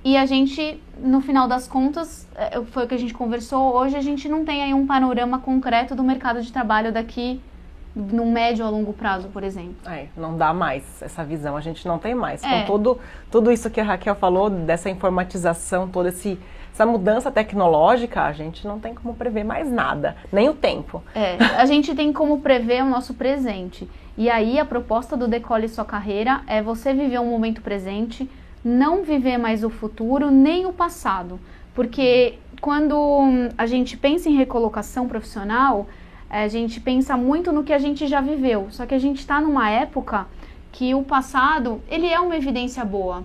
e a gente, no final das contas, foi o que a gente conversou hoje, a gente não tem aí um panorama concreto do mercado de trabalho daqui no médio a longo prazo, por exemplo. Não dá mais essa visão, a gente não tem mais. Com tudo isso que a Raquel falou, dessa informatização, toda essa mudança tecnológica, a gente não tem como prever mais nada, nem o tempo. A gente tem como prever o nosso presente. E aí a proposta do Decole Sua Carreira é você viver um momento presente, não viver mais o futuro, nem o passado. Porque quando a gente pensa em recolocação profissional, a gente pensa muito no que a gente já viveu. Só que a gente está numa época que o passado, ele é uma evidência boa,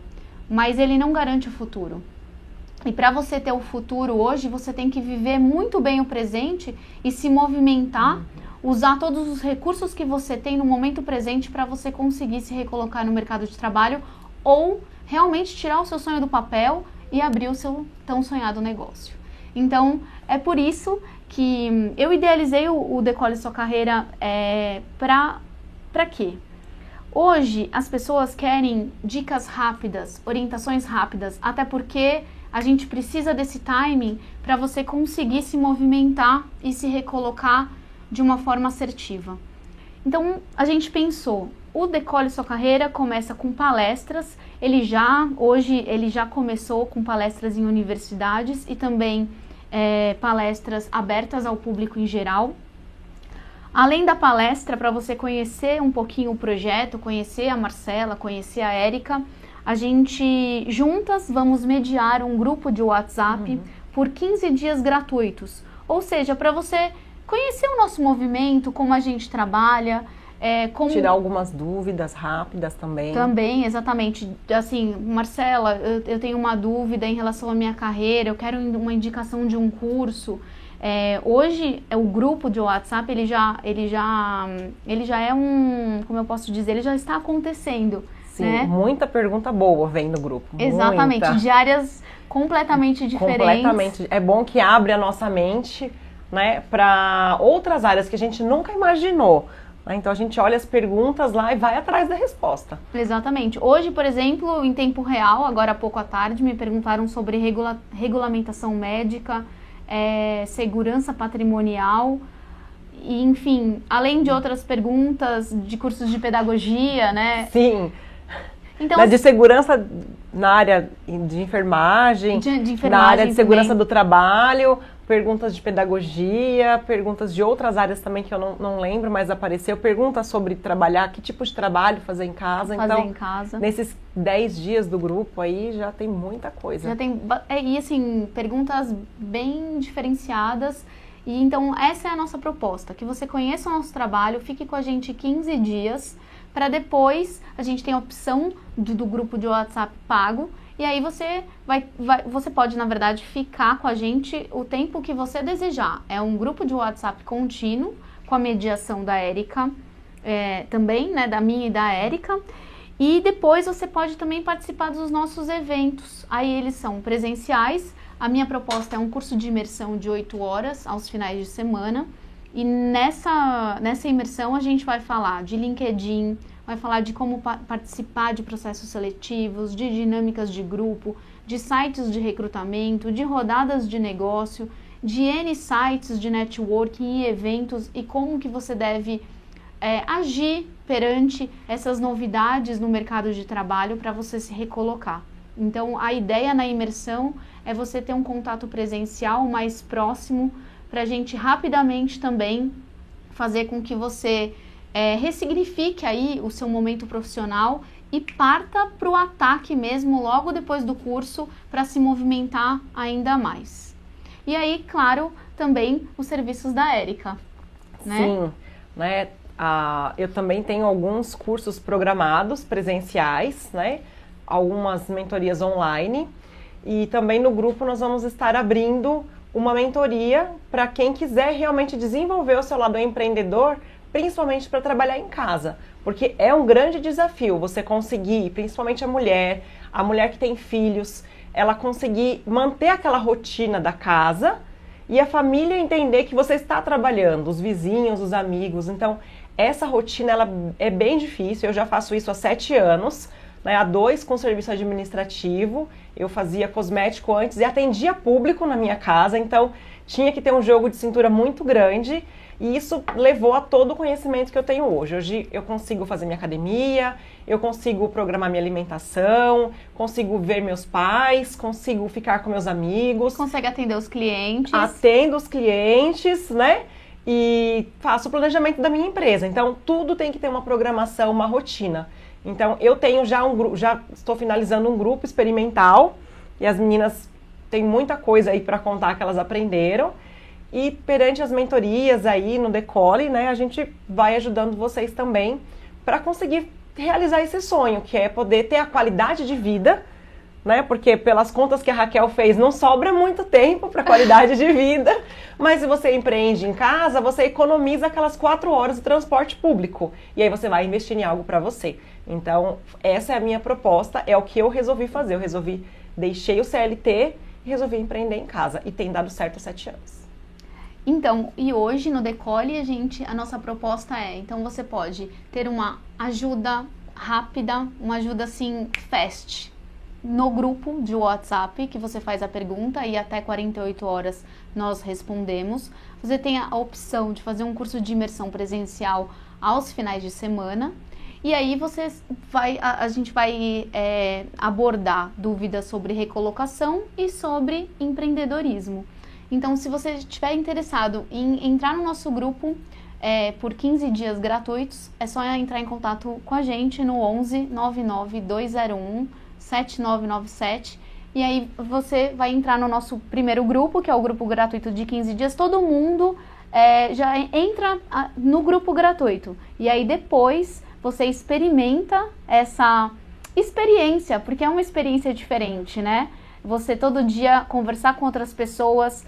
mas ele não garante o futuro. E para você ter o futuro hoje, você tem que viver muito bem o presente e se movimentar, usar todos os recursos que você tem no momento presente para você conseguir se recolocar no mercado de trabalho ou realmente tirar o seu sonho do papel e abrir o seu tão sonhado negócio. Então, é por isso que eu idealizei o Decole Sua Carreira para quê? Hoje, as pessoas querem dicas rápidas, orientações rápidas, até porque a gente precisa desse timing para você conseguir se movimentar e se recolocar de uma forma assertiva. Então, a gente pensou, o Decole Sua Carreira começa com palestras, hoje ele já começou com palestras em universidades e também palestras abertas ao público em geral. Além da palestra, para você conhecer um pouquinho o projeto, conhecer a Marcela, conhecer a Érica, a gente juntas vamos mediar um grupo de WhatsApp por 15 dias gratuitos. Ou seja, para você conhecer o nosso movimento, como a gente trabalha, tirar algumas dúvidas rápidas também. Também, exatamente. Assim, Marcela, eu tenho uma dúvida em relação à minha carreira, eu quero uma indicação de um curso. Hoje, o grupo de WhatsApp, ele já é como eu posso dizer, ele já está acontecendo. Sim, né? Muita pergunta boa vem no grupo. Exatamente, muita. De áreas completamente diferentes. Completamente. É bom que abre a nossa mente, né, para outras áreas que a gente nunca imaginou. Então a gente olha as perguntas lá e vai atrás da resposta. Exatamente. Hoje, por exemplo, em tempo real, agora há pouco à tarde, me perguntaram sobre regulamentação médica, segurança patrimonial, e, enfim, além de outras perguntas de cursos de pedagogia, né? Sim. Então, De segurança na área de enfermagem, de enfermagem na área de segurança também. do trabalho, perguntas de pedagogia, perguntas de outras áreas também que eu não lembro, mas apareceu. Perguntas sobre trabalhar, que tipo de trabalho fazer em casa. Fazer Então, em casa. nesses 10 dias do grupo aí já tem muita coisa. Já tem, e assim, perguntas bem diferenciadas. E então, essa é a nossa proposta, que você conheça o nosso trabalho, fique com a gente 15 dias, para depois a gente tem a opção do grupo de WhatsApp pago, e aí você pode, na verdade, ficar com a gente o tempo que você desejar. É um grupo de WhatsApp contínuo, com a mediação da Érica, também, né, da minha e da Érica. E depois você pode também participar dos nossos eventos. Aí eles são presenciais. A minha proposta é um curso de imersão de 8 horas aos finais de semana. E nessa imersão a gente vai falar de LinkedIn, vai falar de como participar de processos seletivos, de dinâmicas de grupo, de sites de recrutamento, de rodadas de negócio, de N sites de networking e eventos e como que você deve agir perante essas novidades no mercado de trabalho para você se recolocar. Então, a ideia na imersão é você ter um contato presencial mais próximo para a gente rapidamente também fazer com que você ressignifique aí o seu momento profissional e parta para o ataque mesmo logo depois do curso para se movimentar ainda mais. E aí, claro, também os serviços da Érica, né? Sim, né? Eu também tenho alguns cursos programados presenciais, né? Algumas mentorias online e também no grupo nós vamos estar abrindo uma mentoria para quem quiser realmente desenvolver o seu lado empreendedor, principalmente para trabalhar em casa, porque é um grande desafio você conseguir, principalmente a mulher que tem filhos, ela conseguir manter aquela rotina da casa e a família entender que você está trabalhando, os vizinhos, os amigos. Então, essa rotina ela é bem difícil, eu já faço isso há 7 anos, né, há 2 com serviço administrativo, eu fazia cosmético antes e atendia público na minha casa, então tinha que ter um jogo de cintura muito grande e isso levou a todo o conhecimento que eu tenho hoje. Hoje eu consigo fazer minha academia, eu consigo programar minha alimentação, consigo ver meus pais, consigo ficar com meus amigos. Consegue atender os clientes. Atendo os clientes, né? E faço o planejamento da minha empresa. Então, tudo tem que ter uma programação, uma rotina. Então, eu tenho já estou finalizando um grupo experimental e as meninas têm muita coisa aí para contar que elas aprenderam. E perante as mentorias aí no Decole, né, a gente vai ajudando vocês também para conseguir realizar esse sonho, que é poder ter a qualidade de vida, né? Porque pelas contas que a Raquel fez, não sobra muito tempo para qualidade de vida, mas se você empreende em casa, você economiza aquelas 4 horas de transporte público e aí você vai investir em algo para você. Então, essa é a minha proposta, é o que eu resolvi fazer. Deixei o CLT e resolvi empreender em casa e tem dado certo há 7 anos. Então, e hoje no Decole a nossa proposta então você pode ter uma ajuda rápida, uma ajuda assim fast, no grupo de WhatsApp, que você faz a pergunta e até 48 horas nós respondemos. Você tem a opção de fazer um curso de imersão presencial aos finais de semana. E aí a gente vai abordar dúvidas sobre recolocação e sobre empreendedorismo. Então, se você estiver interessado em entrar no nosso grupo por 15 dias gratuitos, é só entrar em contato com a gente no 11 99 201 7997 e aí você vai entrar no nosso primeiro grupo, que é o grupo gratuito de 15 dias. Todo mundo já entra no grupo gratuito e aí depois você experimenta essa experiência, porque é uma experiência diferente, né? Você todo dia conversar com outras pessoas,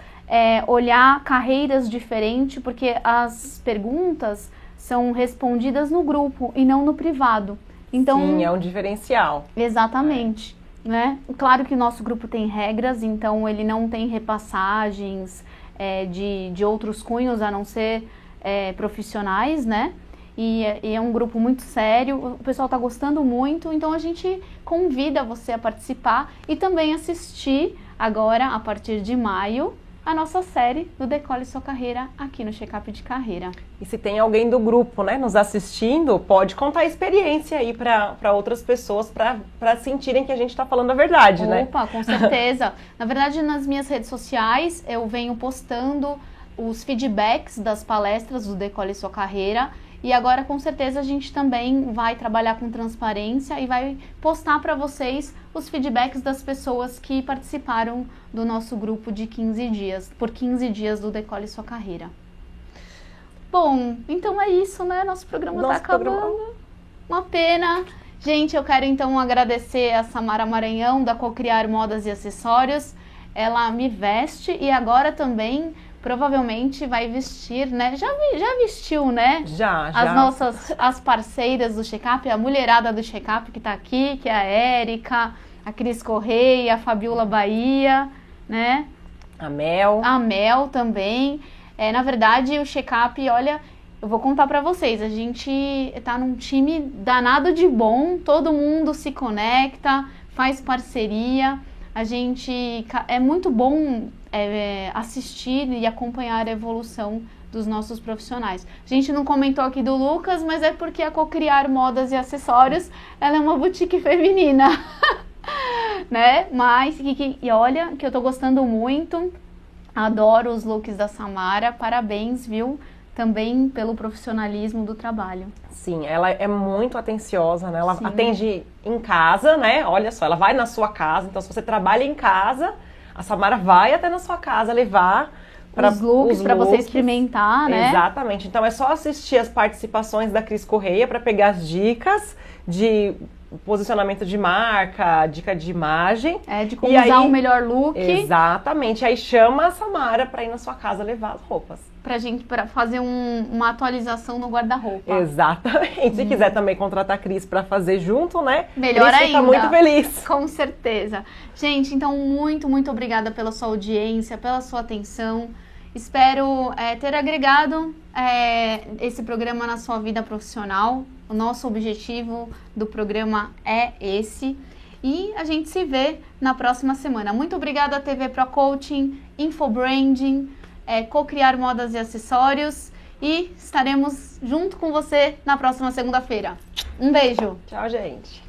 olhar carreiras diferentes, porque as perguntas são respondidas no grupo e não no privado. Então, sim, é um diferencial. Exatamente, né? Claro que o nosso grupo tem regras, então ele não tem repassagens de outros cunhos, a não ser profissionais, né? e é um grupo muito sério, o pessoal está gostando muito, então a gente convida você a participar e também assistir agora, a partir de maio, a nossa série do Decole Sua Carreira aqui no Checkup de Carreira. E se tem alguém do grupo, né, nos assistindo, pode contar a experiência aí para outras pessoas, para sentirem que a gente está falando a verdade, né? Opa, com certeza. Na verdade, nas minhas redes sociais, eu venho postando os feedbacks das palestras do Decole Sua Carreira. E agora, com certeza, a gente também vai trabalhar com transparência e vai postar para vocês os feedbacks das pessoas que participaram do nosso grupo de 15 dias, por 15 dias do Decole Sua Carreira. Bom, então é isso, né? Nosso programa está acabando. Uma pena. Gente, eu quero então agradecer a Samara Maranhão, da Cocriar Modas e Acessórios. Ela me veste e agora também provavelmente vai vestir, né? Já vestiu, né? Já. As parceiras do Checkup, a mulherada do Checkup que tá aqui, que é a Érica, a Cris Correia, a Fabiola Bahia, né? A Mel. A Mel também. Na verdade, o Checkup, olha, eu vou contar pra vocês, a gente tá num time danado de bom, todo mundo se conecta, faz parceria. A gente, é muito bom assistir e acompanhar a evolução dos nossos profissionais. A gente não comentou aqui do Lucas, mas é porque a Cocriar Modas e Acessórios, ela é uma boutique feminina, né? Mas, e olha, que eu tô gostando muito, adoro os looks da Samara, parabéns, viu? Também pelo profissionalismo do trabalho. Sim, ela é muito atenciosa, né? Ela Sim. Atende em casa, né? Olha só, ela vai na sua casa. Então, se você trabalha em casa, a Samara vai até na sua casa levar os looks para você experimentar, né? Exatamente. Então, é só assistir as participações da Cris Correia para pegar as dicas de posicionamento de marca, dica de imagem. De como usar o melhor look. Exatamente. Aí chama a Samara para ir na sua casa levar as roupas. Pra fazer uma atualização no guarda-roupa. Exatamente. Se quiser também contratar a Cris para fazer junto, né? Melhor Cris ainda. fica muito feliz. Com certeza. Gente, então muito, muito obrigada pela sua audiência, pela sua atenção. Espero ter agregado esse programa na sua vida profissional. O nosso objetivo do programa é esse. E a gente se vê na próxima semana. Muito obrigada, TV Pro Coaching, Infobranding, Cocriar Modas e Acessórios. E estaremos junto com você na próxima segunda-feira. Um beijo! Tchau, gente!